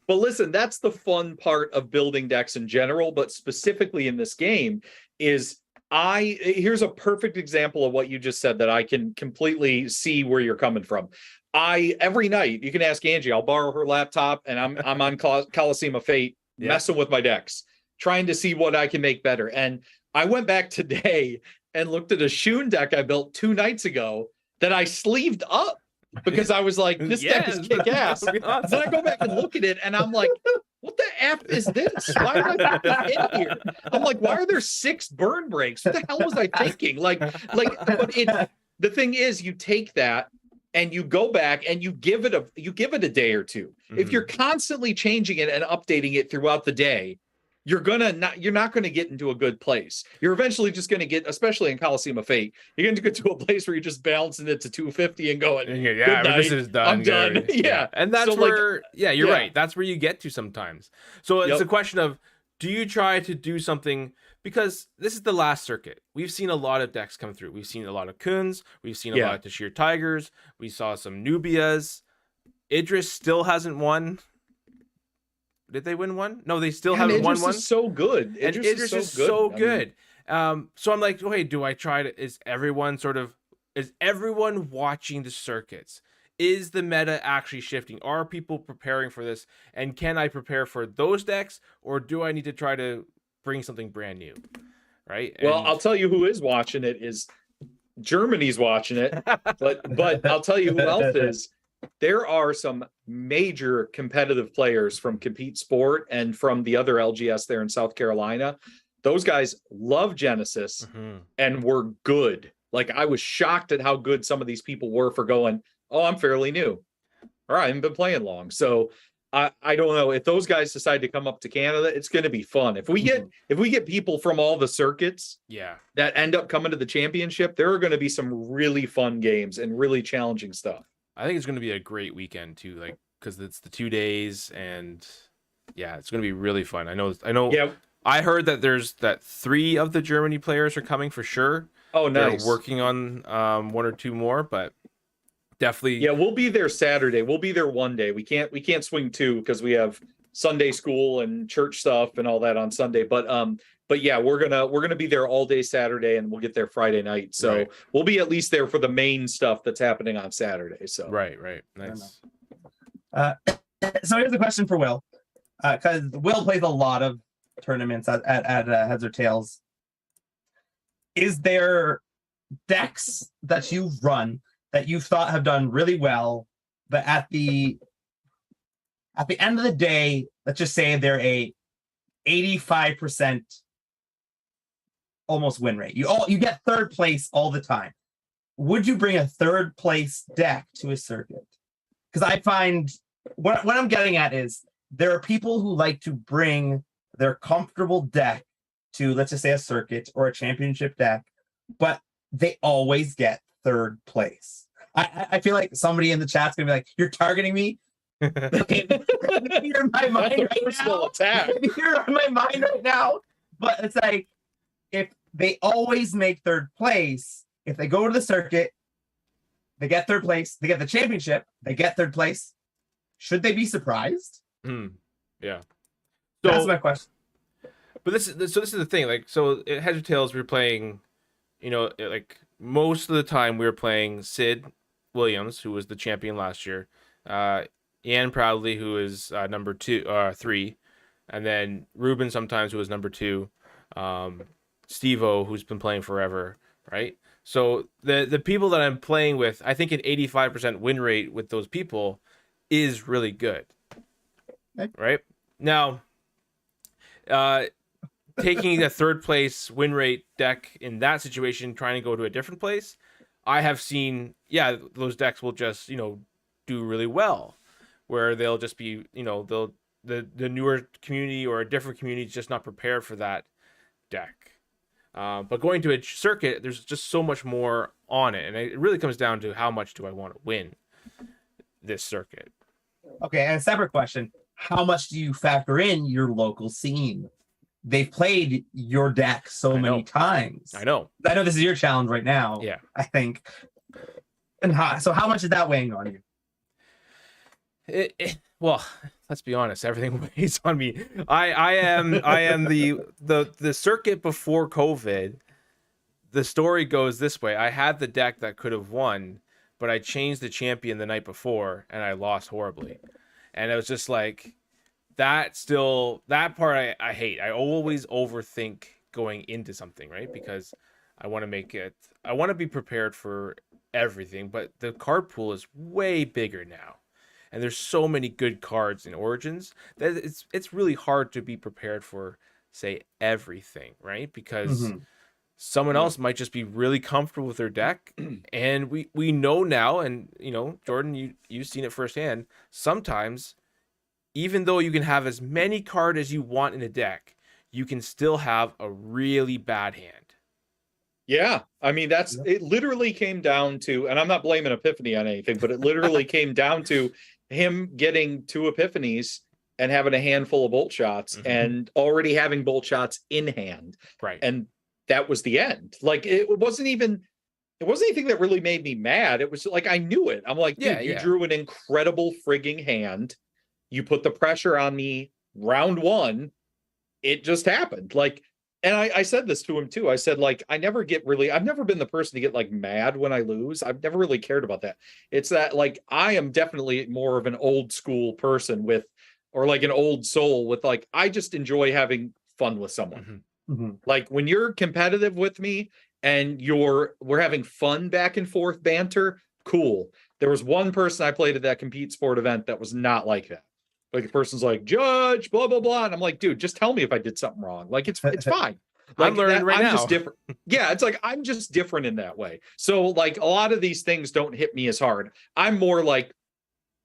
listen, that's the fun part of building decks in general, but specifically in this game is here's a perfect example of what you just said that I can completely see where you're coming from. Every night, you can ask Angie, I'll borrow her laptop and I'm on Coliseum of Fate, messing with my decks, trying to see what I can make better. And I went back today and looked at a Shun deck I built 2 nights ago that I sleeved up because I was like, this deck is kick ass. Awesome. Then I go back and look at it and I'm like, what the F is this? Why did I put this in here? I'm like, why are there 6 burn breaks? What the hell was I thinking? But the thing is, you take that and you go back and you give it a day or two. Mm-hmm. If you're constantly changing it and updating it throughout the day, you're not going to get into a good place. You're eventually just going to get, especially in Coliseum of Fate, you're going to get to a place where you're just balancing it to 250 and going, this is done. I'm done. Yeah. And that's where, you're right. That's where you get to sometimes. So it's a question of, do you try to do something? Because this is the last circuit. We've seen a lot of decks come through. We've seen a lot of Kuns. We've seen a lot of Tashir Tigers. We saw some Nubias. Idris still hasn't won. Did they win one? No, they still haven't won one. Idris is so good. Idris is so good. So I'm like, okay, do I try to? Is everyone watching the circuits? Is the meta actually shifting? Are people preparing for this? And can I prepare for those decks, or do I need to try to bring something brand new? Right. Well, I'll tell you who is watching it is Germany's watching it, but I'll tell you who else is. There are some major competitive players from Compete Sport and from the other LGS there in South Carolina. Those guys love Genesis and were good. Like, I was shocked at how good some of these people were for going, oh, I'm fairly new. All right, I haven't been playing long. So I don't know if those guys decide to come up to Canada, it's going to be fun. If we get people from all the circuits that end up coming to the championship, there are going to be some really fun games and really challenging stuff. I think it's going to be a great weekend too, like, because it's the 2 days and it's going to be really fun. I know. Yeah. I heard that 3 of the Germany players are coming for sure. Oh, nice. They're working on 1 or 2 more, but definitely. Yeah, we'll be there Saturday. We'll be there one day. We can't swing 2 because we have Sunday school and church stuff and all that on Sunday. But But yeah, we're gonna be there all day Saturday, and we'll get there Friday night. So Right. we'll be at least there for the main stuff that's happening on Saturday. So Right. Nice. So here's a question for Will, because Will plays a lot of tournaments at Heads or Tails. Is there decks that you've run that you've thought have done really well, but at the end of the day, let's just say they're a 85% almost win rate. You get third place all the time. Would you bring a third place deck to a circuit? Because I find what I'm getting at is there are people who like to bring their comfortable deck to, let's just say, a circuit or a championship deck, but they always get third place. I feel like somebody in the chat's gonna be like, "You're targeting me." You're in my mind right now. Attack. You're on my mind right now. But it's like, if they always make third place, if they go to the circuit, they get third place, they get the championship, they get third place. Should they be surprised? Yeah. That's my question. But this is the thing. Like, so at Heads or Tails, we were playing, like most of the time we were playing Sid Williams, who was the champion last year, Ian Proudly, who is number 3, and then Ruben sometimes, who was number 2, Steve-O, who's been playing forever, right? So the people that I'm playing with, I think an 85% win rate with those people is really good, right? Now, taking a third place win rate deck in that situation, trying to go to a different place, I have seen, those decks will just, do really well, where they'll just be, the newer community or a different community is just not prepared for that deck. But going to a circuit, there's just so much more on it, and it really comes down to how much do I want to win this circuit. Okay, and a separate question: how much do you factor in your local scene? They've played your deck so many times. I know this is your challenge right now. Yeah, I think. And how much is that weighing on you? Well, let's be honest. Everything weighs on me. I am the circuit before COVID. The story goes this way: I had the deck that could have won, but I changed the champion the night before, and I lost horribly. And it was just like that part I hate. I always overthink going into something, right? Because I want to be prepared for everything, but the card pool is way bigger now. And there's so many good cards in Origins that it's really hard to be prepared for, say, everything, right? Because someone else might just be really comfortable with their deck, and we know now, and Jordan, you've seen it firsthand. Sometimes, even though you can have as many cards as you want in a deck, you can still have a really bad hand. Yeah, I mean, it literally came down to, and I'm not blaming Epiphany on anything, but it literally came down to him getting 2 Epiphanies and having a handful of bolt shots and already having bolt shots in hand. Right. And that was the end. Like, it wasn't anything that really made me mad. It was like, I knew it. I'm like, dude, you drew an incredible frigging hand. You put the pressure on me round 1. It just happened. Like, and I said this to him too. I said, like, I've never been the person to get like mad when I lose. I've never really cared about that. It's that, like, I am definitely more of an old school person or like an old soul with, like, I just enjoy having fun with someone. Like, when you're competitive with me and we're having fun back and forth banter, cool. There was one person I played at that Compete Sport event that was not like that. Like, the person's like, judge, blah, blah, blah. And I'm like, dude, just tell me if I did something wrong. Like, it's fine. Like, I'm learning right now. I'm just different. Yeah, it's like, I'm just different in that way. So, like, a lot of these things don't hit me as hard. I'm more like,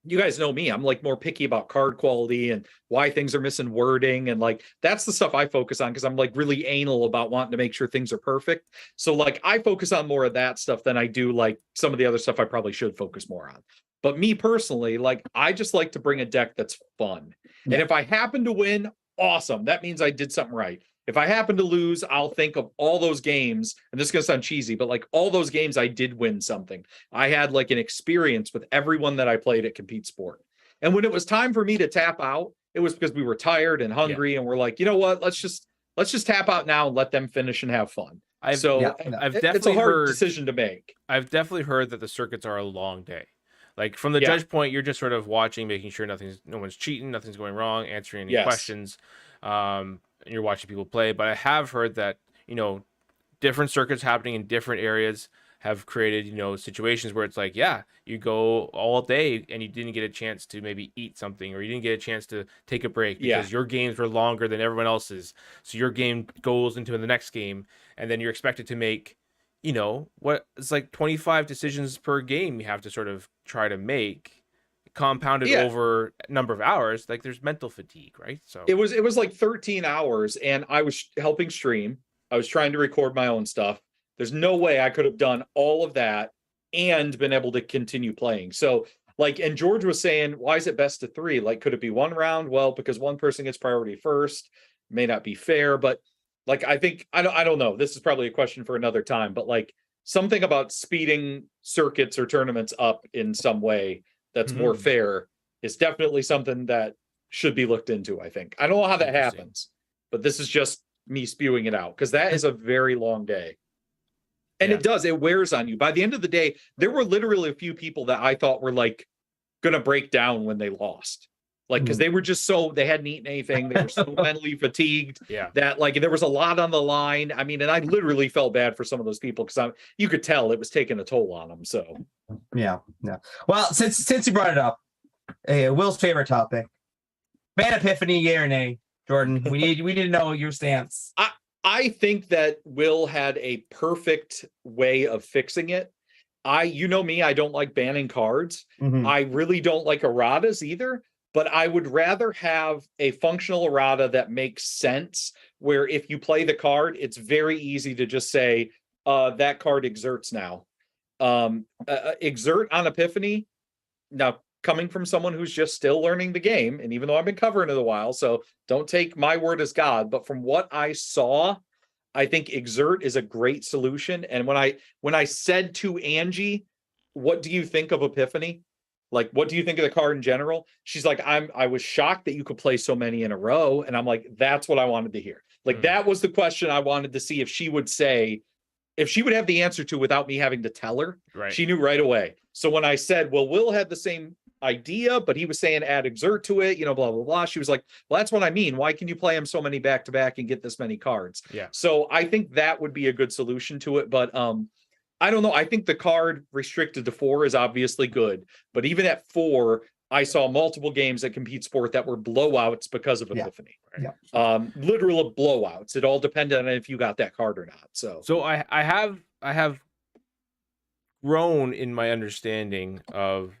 you guys know me. I'm like more picky about card quality and why things are missing wording. And like, that's the stuff I focus on, because I'm like really anal about wanting to make sure things are perfect. So like, I focus on more of that stuff than I do like some of the other stuff I probably should focus more on. But me personally, like, I just like to bring a deck that's fun. And if I happen to win, awesome. That means I did something right. If I happen to lose, I'll think of all those games, and this is going to sound cheesy, but like all those games, I did win something. I had like an experience with everyone that I played at Compete Sport. And when it was time for me to tap out, it was because we were tired and hungry, and we're like, you know what, let's just let's just tap out now and let them finish and have fun. I've It's a definitely hard heard decision to make. I've definitely heard that the circuits are a long day. Like from the judge point, you're just sort of watching, making sure no one's cheating, nothing's going wrong, answering any questions. And you're watching people play. But I have heard that, different circuits happening in different areas have created, situations where it's like, you go all day and you didn't get a chance to maybe eat something, or you didn't get a chance to take a break because your games were longer than everyone else's. So your game goes into the next game, and then you're expected to make, what it's like 25 decisions per game you have to sort of try to make, compounded over a number of hours. Like there's mental fatigue, right? So it was like 13 hours, and I was helping stream. I was trying to record my own stuff. There's no way I could have done all of that and been able to continue playing. So and George was saying, why is it best of 3? Like, could it be 1 round? Well, because one person gets priority first. May not be fair, but I think, I don't know. This is probably a question for another time, but something about speeding circuits or tournaments up in some way that's more fair is definitely something that should be looked into, I think. I don't know how that happens, but this is just me spewing it out, because that is a very long day. And it wears on you. By the end of the day, there were literally a few people that I thought were gonna break down when they lost. Because they were just they hadn't eaten anything. They were so mentally fatigued that there was a lot on the line. I mean, and I literally felt bad for some of those people, because you could tell it was taking a toll on them. So yeah. Well, since you brought it up, Will's favorite topic, ban Epiphany, yay or nay? Jordan, we need to know your stance. I think that Will had a perfect way of fixing it. You know me, I don't like banning cards. I really don't like erratas either. But I would rather have a functional errata that makes sense, where if you play the card, it's very easy to just say, that card exerts now. Exert on Epiphany, now coming from someone who's just still learning the game, and even though I've been covering it a while, so don't take my word as God, but from what I saw, I think exert is a great solution. And when I said to Angie, what do you think of Epiphany? What do you think of the card in general? She's like, I was shocked that you could play so many in a row. And I'm like, that's what I wanted to hear. That was the question I wanted to see if she would have the answer to without me having to tell her. Right. She knew right away. So when I said, well, Will had the same idea, but he was saying add exert to it, blah, blah, blah. She was like, well, that's what I mean. Why can you play him so many back to back and get this many cards? Yeah. So I think that would be a good solution to it. But I don't know. I think the card restricted to 4 is obviously good, but even at 4, I saw multiple games at Compete Sport that were blowouts because of Epiphany. Literal blowouts. It all depended on if you got that card or not. So I have grown in my understanding of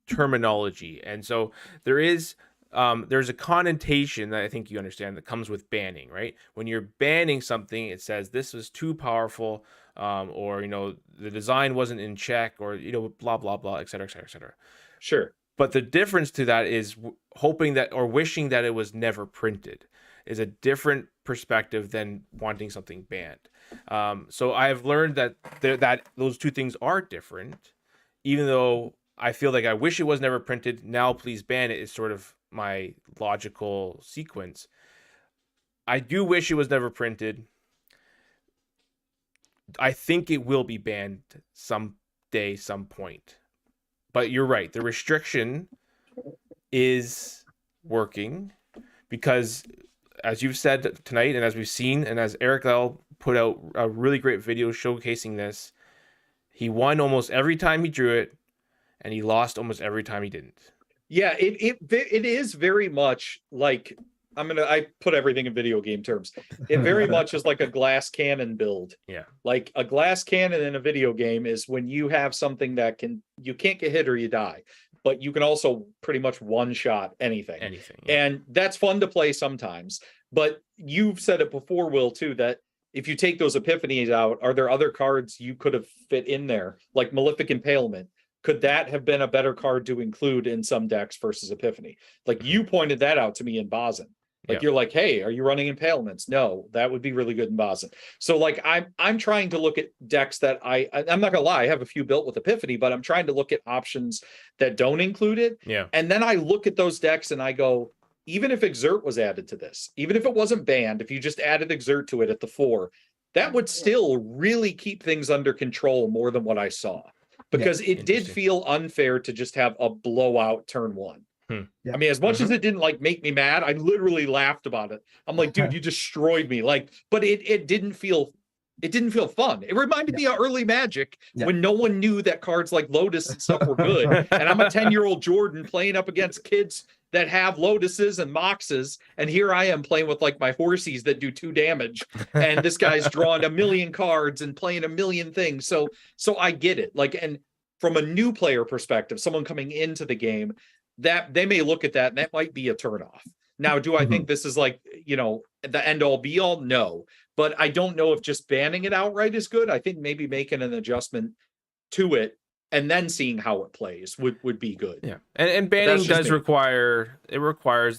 terminology, and so there's a connotation that I think you understand that comes with banning, right? When you're banning something, it says this was too powerful, or the design wasn't in check, or blah blah blah, et cetera, et cetera, et cetera. Sure. But the difference to that is hoping that, or wishing that it was never printed, is a different perspective than wanting something banned. So I have learned that those two things are different, even though I feel like I wish it was never printed. Now, please ban it is sort of my logical sequence. I do wish it was never printed. I think it will be banned someday, some point. But you're right. The restriction is working because, as you've said tonight, and as we've seen, and as Eric L put out a really great video showcasing this, he won almost every time he drew it, and he lost almost every time he didn't. Yeah, it is very much like, I put everything in video game terms. It very much is like a glass cannon build. Yeah. Like a glass cannon in a video game is when you have something that you can't get hit or you die, but you can also pretty much one shot anything. Yeah. And that's fun to play sometimes. But you've said it before, Will, too, that if you take those epiphanies out, are there other cards you could have fit in there? Like Malefic Impalement. Could that have been a better card to include in some decks versus Epiphany? Like you pointed that out to me in Bazin. You're like, hey, are you running Impalements? No, that would be really good in Bazin. So like I'm trying to look at decks that I'm not gonna lie, I have a few built with Epiphany, but I'm trying to look at options that don't include it. Yeah. And then I look at those decks and I go, even if Exert was added to this, even if it wasn't banned, if you just added Exert to it at the 4, that would still really keep things under control more than what I saw. Because it did feel unfair to just have a blowout turn 1. Yeah. I mean, as much as it didn't like make me mad, I literally laughed about it. I'm like, dude, you destroyed me. Like, but it didn't feel fun. It reminded me of early Magic when no one knew that cards like Lotus and stuff were good. And I'm a 10-year-old Jordan playing up against kids that have Lotuses and Moxes. And here I am playing with like my Horsies that do 2 damage. And this guy's drawing a million cards and playing a million things. So I get it. Like, and from a new player perspective, someone coming into the game, that they may look at that and that might be a turnoff. Now, do I think this is like, you know, the end all be all? No, but I don't know if just banning it outright is good. I think maybe making an adjustment to it and then seeing how it plays would be good. Yeah. And banning does requires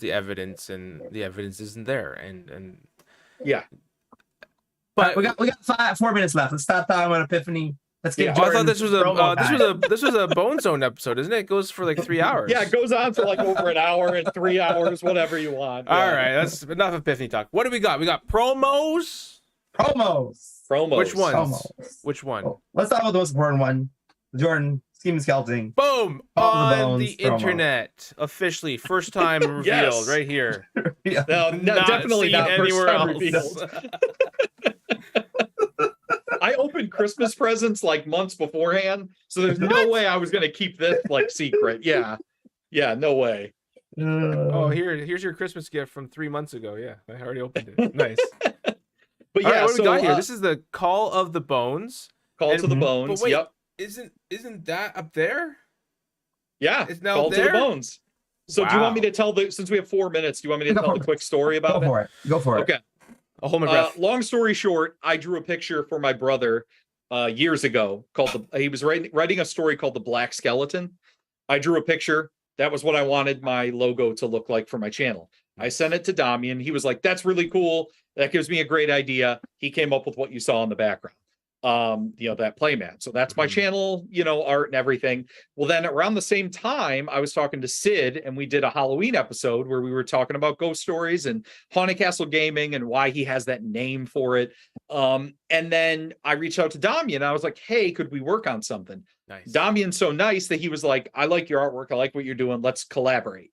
the evidence, and the evidence isn't there. And yeah. But we got 4 minutes left. Let's stop talking about Epiphany. Let's get. I thought this was a Bone Zone episode, isn't it? It goes for like 3 hours. Yeah, it goes on for like over an hour and 3 hours, whatever you want. All right, that's enough Epiphany talk. What do we got? We got promos. Which ones? Promos. Which one? Oh, let's talk about the most important one. Jordan Scheme Skeleton. Boom! On the internet, officially, first time revealed right here. No, definitely not anywhere else. I opened Christmas presents like months beforehand, so there's no way I was going to keep this like secret. Yeah, no way. Here's your Christmas gift from 3 months ago. Yeah, I already opened it. Nice. But yeah, right, what do we got here? This is the Call of the Bones. Call to the Bones. Wait, yep. Isn't that up there? Yeah, it's now Call there? to the Bones. So do you want me to tell since we have 4 minutes, do you want me to tell the quick story about it? Go for it. Okay. I'll hold my breath. Long story short, I drew a picture for my brother years ago he was writing a story called The Black Skeleton. I drew a picture. That was what I wanted my logo to look like for my channel. I sent it to Damian. He was like, that's really cool. That gives me a great idea. He came up with what you saw in the background. That playmat. So that's my channel, art and everything. Well, then around the same time, I was talking to Sid and we did a Halloween episode where we were talking about ghost stories and Haunted Castle Gaming and why he has that name for it. And then I reached out to Damian. I was like, hey, could we work on something? Nice. Damian's so nice that he was like, I like your artwork. I like what you're doing. Let's collaborate.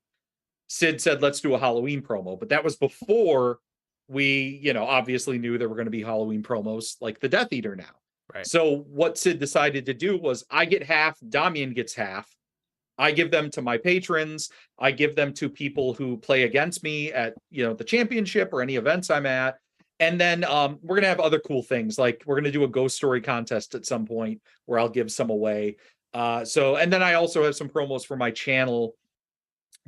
Sid said, let's do a Halloween promo, but that was before we, obviously knew there were going to be Halloween promos like the Death Eater now. Right. So what Sid decided to do was I get half, Damian gets half. I give them to my patrons. I give them to people who play against me at, the championship or any events I'm at. And then we're going to have other cool things. Like we're going to do a ghost story contest at some point where I'll give some away. And then I also have some promos for my channel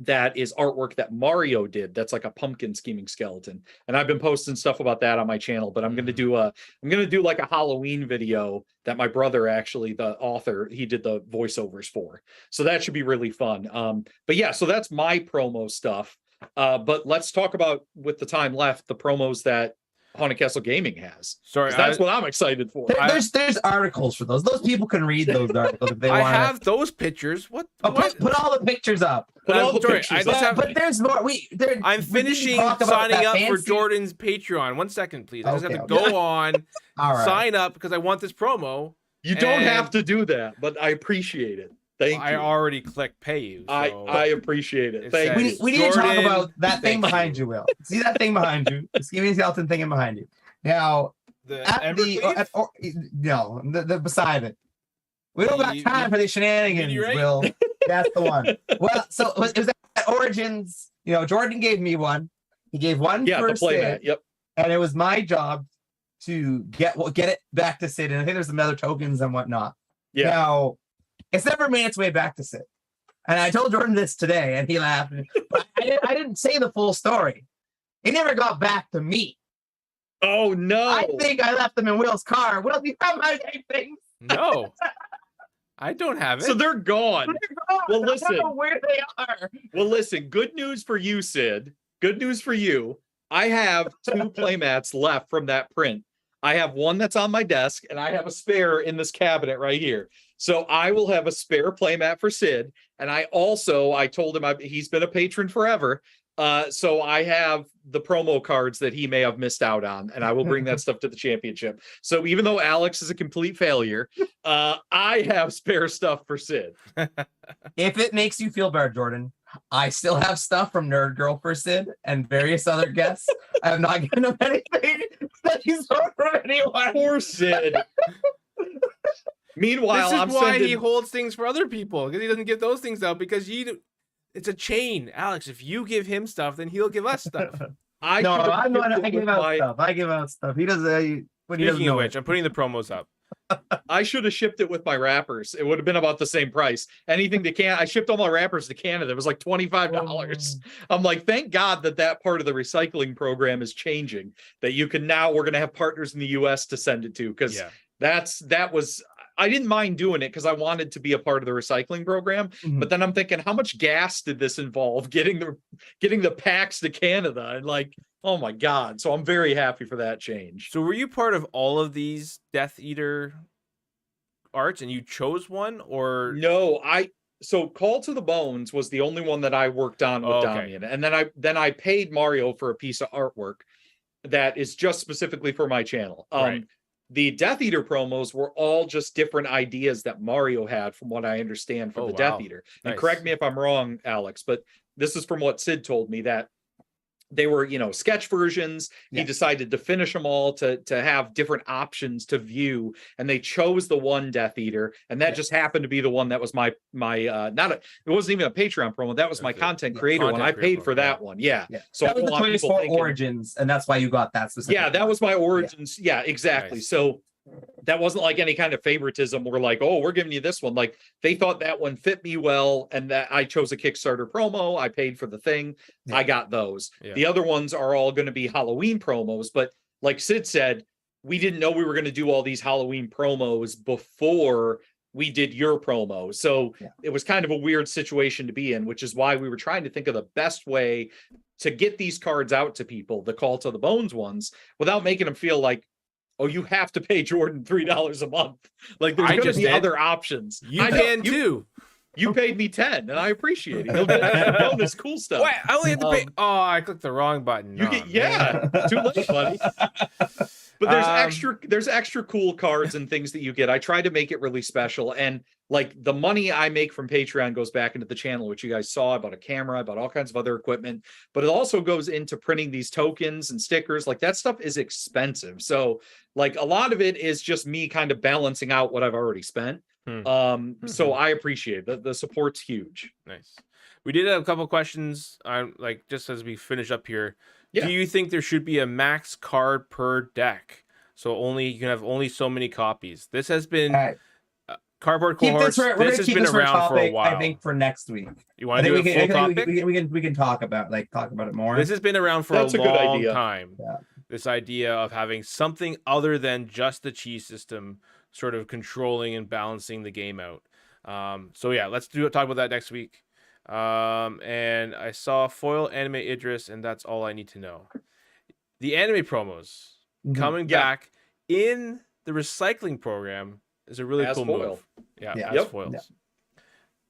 that is artwork that Mario did. That's like a pumpkin scheming skeleton. And I've been posting stuff about that on my channel, but I'm going to do like a Halloween video that my brother, actually the author, he did the voiceovers for. So that should be really fun. But yeah, so that's my promo stuff. But let's talk about, with the time left, the promos that Haunted Castle Gaming has. Sorry, that's what I'm excited for. There's articles for those. Those people can read those articles if they want. I have those pictures. What? Put all the pictures up. But there's more. I'm finishing signing up for Jordan's Patreon. 1 second, please. I just have to go on, sign up because I want this promo. You don't have to do that, but I appreciate it. Thank you. I already clicked pay you. So I appreciate it. Thank you. We need to talk about that thing behind you, Will. See that thing behind you? The scheming skeleton thing behind you. Now, the beside it. We don't got time for these shenanigans, right? Will. That's the one. Well, so it was at Origins. Jordan gave me one. He gave one for the playmat. Yep. And it was my job to get it back to Sid. And I think there's some other tokens and whatnot. Yeah. Now, it's never made its way back to Sid. And I told Jordan this today, and he laughed. But I didn't say the full story. It never got back to me. Oh, no. I think I left them in Will's car. Will, do you have my things? No. I don't have it. So they're gone. Well, listen. I don't know where they are. Well, listen. Good news for you, Sid. Good news for you. I have 2 playmats left from that print. I have one that's on my desk, and I have a spare in this cabinet right here. So I will have a spare playmat for Sid. And I told him he's been a patron forever. So I have the promo cards that he may have missed out on, and I will bring that stuff to the championship. So even though Alex is a complete failure, I have spare stuff for Sid. If it makes you feel better, Jordan, I still have stuff from Nerd Girl for Sid and various other guests. I have not given him anything that he's heard from anyone. Poor Sid. Meanwhile, this is I'm why sending... he holds things for other people, because he doesn't give those things out, because it's a chain. Alex, if you give him stuff, then he'll give us stuff. I give out stuff. I give out stuff. He doesn't. Speaking of which, I'm putting the promos up. I should have shipped it with my wrappers. It would have been about the same price. Anything to Canada. I shipped all my wrappers to Canada. It was like $25. I'm like, thank God that part of the recycling program is changing. That you can now, we're going to have partners in the US to send it to. Because I didn't mind doing it because I wanted to be a part of the recycling program. But then I'm thinking, how much gas did this involve getting the packs to Canada? And like, oh my God. So I'm very happy for that change. So were you part of all of these Death Eater arts and you chose one, or? No, so Call to the Bones was the only one that I worked on with Damian. And then I paid Mario for a piece of artwork that is just specifically for my channel. Right. The Death Eater promos were all just different ideas that Mario had, from what I understand, from the Death Eater. And correct me if I'm wrong, Alex, but this is from what Sid told me, that they were, sketch versions. He decided to finish them all to have different options to view, and they chose the one Death Eater, and that just happened to be the one that was my it wasn't even a Patreon promo. That was my content creator one. I paid for that one. Yeah. So that was the 24 Origins, and that's why you got that specific. Yeah, that was my Origins. Yeah, exactly. Nice. So that wasn't like any kind of favoritism. We're like, oh, we're giving you this one. Like, they thought that one fit me well, and that I chose a Kickstarter promo. I paid for the thing. I got those. The other ones are all going to be Halloween promos. But like Sid said, we didn't know we were going to do all these Halloween promos before we did your promo. So it was kind of a weird situation to be in, which is why we were trying to think of the best way to get these cards out to people, the Call to the Bones ones, without making them feel like, oh, you have to pay Jordan $3 a month. Like, there's going to be other options. You can too. You paid me $10, and I appreciate it. You'll get bonus cool stuff. Wait, I only have to pay. Oh, I clicked the wrong button. You get too late, buddy. But there's extra cool cards and things that you get. I try to make it really special, and like the money I make from Patreon goes back into the channel, which you guys saw. I bought a camera, I bought all kinds of other equipment, but it also goes into printing these tokens and stickers. Like, that stuff is expensive. So like, a lot of it is just me kind of balancing out what I've already spent. So I appreciate it. The support's huge. Nice. We did have a couple questions like just as we finish up here. Do you think there should be a max card per deck, so you can have only so many copies? This has been Cardboard Cohorts. This has been around for a while. I think for next week. You want to do a full topic? We can talk about it more. This has been around for a long time. This idea of having something other than just the cheese system sort of controlling and balancing the game out. So yeah, let's talk about that next week. And I saw foil anime Idris, and that's all I need to know. The anime promos coming back in the recycling program is a really cool move. As foils.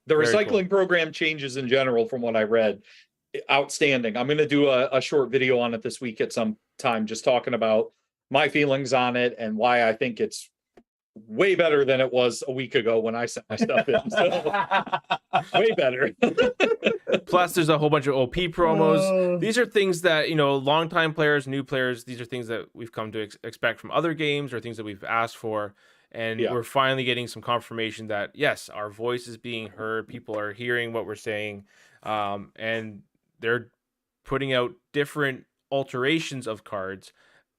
The recycling program changes in general, from what I read, outstanding. I'm going to do a short video on it this week at some time, just talking about my feelings on it and why I think it's way better than it was a week ago when I sent my stuff in. So way better. Plus, there's a whole bunch of OP promos. These are things that, longtime players, new players, these are things that we've come to expect from other games, or things that we've asked for. And we're finally getting some confirmation that, yes, our voice is being heard. People are hearing what we're saying. And they're putting out different alterations of cards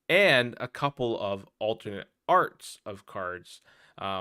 and a couple of alternate arts of cards,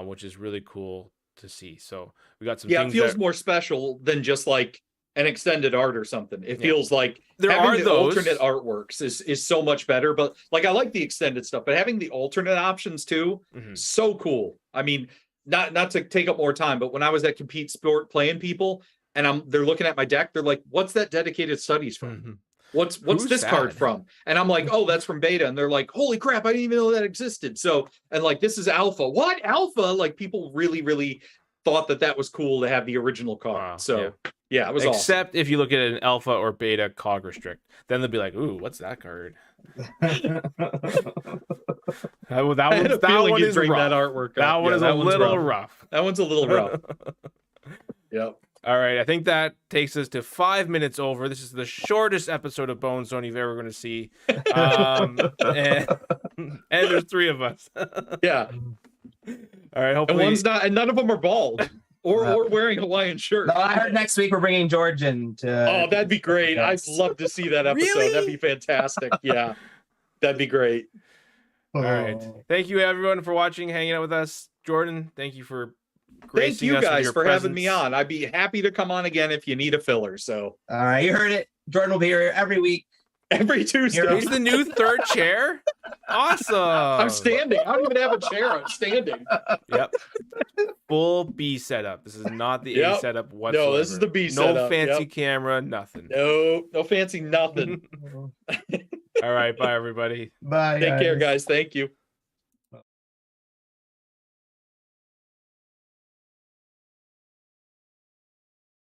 which is really cool to see. So we got some things it feels more special than just like an extended art or something. It feels like there having the alternate artworks is so much better. But like, I like the extended stuff, but having the alternate options too, so cool. I mean, not to take up more time, but when I was at Compete Sport playing people and they're looking at my deck, they're like, what's that dedicated studies from? What's this card from? And I'm like, oh, that's from beta. And they're like, holy crap, I didn't even know that existed. So, and like, this is alpha. What? Alpha? Like, people really, really thought that was cool to have the original card. Wow, So yeah, it was awesome. Except if you look at an alpha or beta cog restrict, then they'll be like, "Ooh, what's that card?" That one is rough. That artwork. That one is a little rough. That one's a little rough. Yep. All right, I think that takes us to 5 minutes over. This is the shortest episode of Bone Zone you've ever going to see, and there's 3 of us. Yeah. All right, hopefully, and none of them are bald or wearing Hawaiian shirts. No, I heard next week we're bringing George in to. Oh, that'd be great. Yes. I'd love to see that episode. Really? That'd be fantastic. Yeah, that'd be great. All right, thank you everyone for watching, hanging out with us. Jordan, thank you for gracing Thank you us with guys your for having presence. me on. I'd be happy to come on again if you need a filler. So All right, you heard it. Jordan will be here every week. every Tuesday. He's the new 3rd chair. Awesome. I'm standing. I don't even have a chair. I'm standing. Yep. Full B setup. This is not the A Yep. setup whatsoever. No, this is the B No setup. fancy Yep. camera, nothing. No fancy nothing. All right, bye everybody. Bye. Take care, guys. Thank you.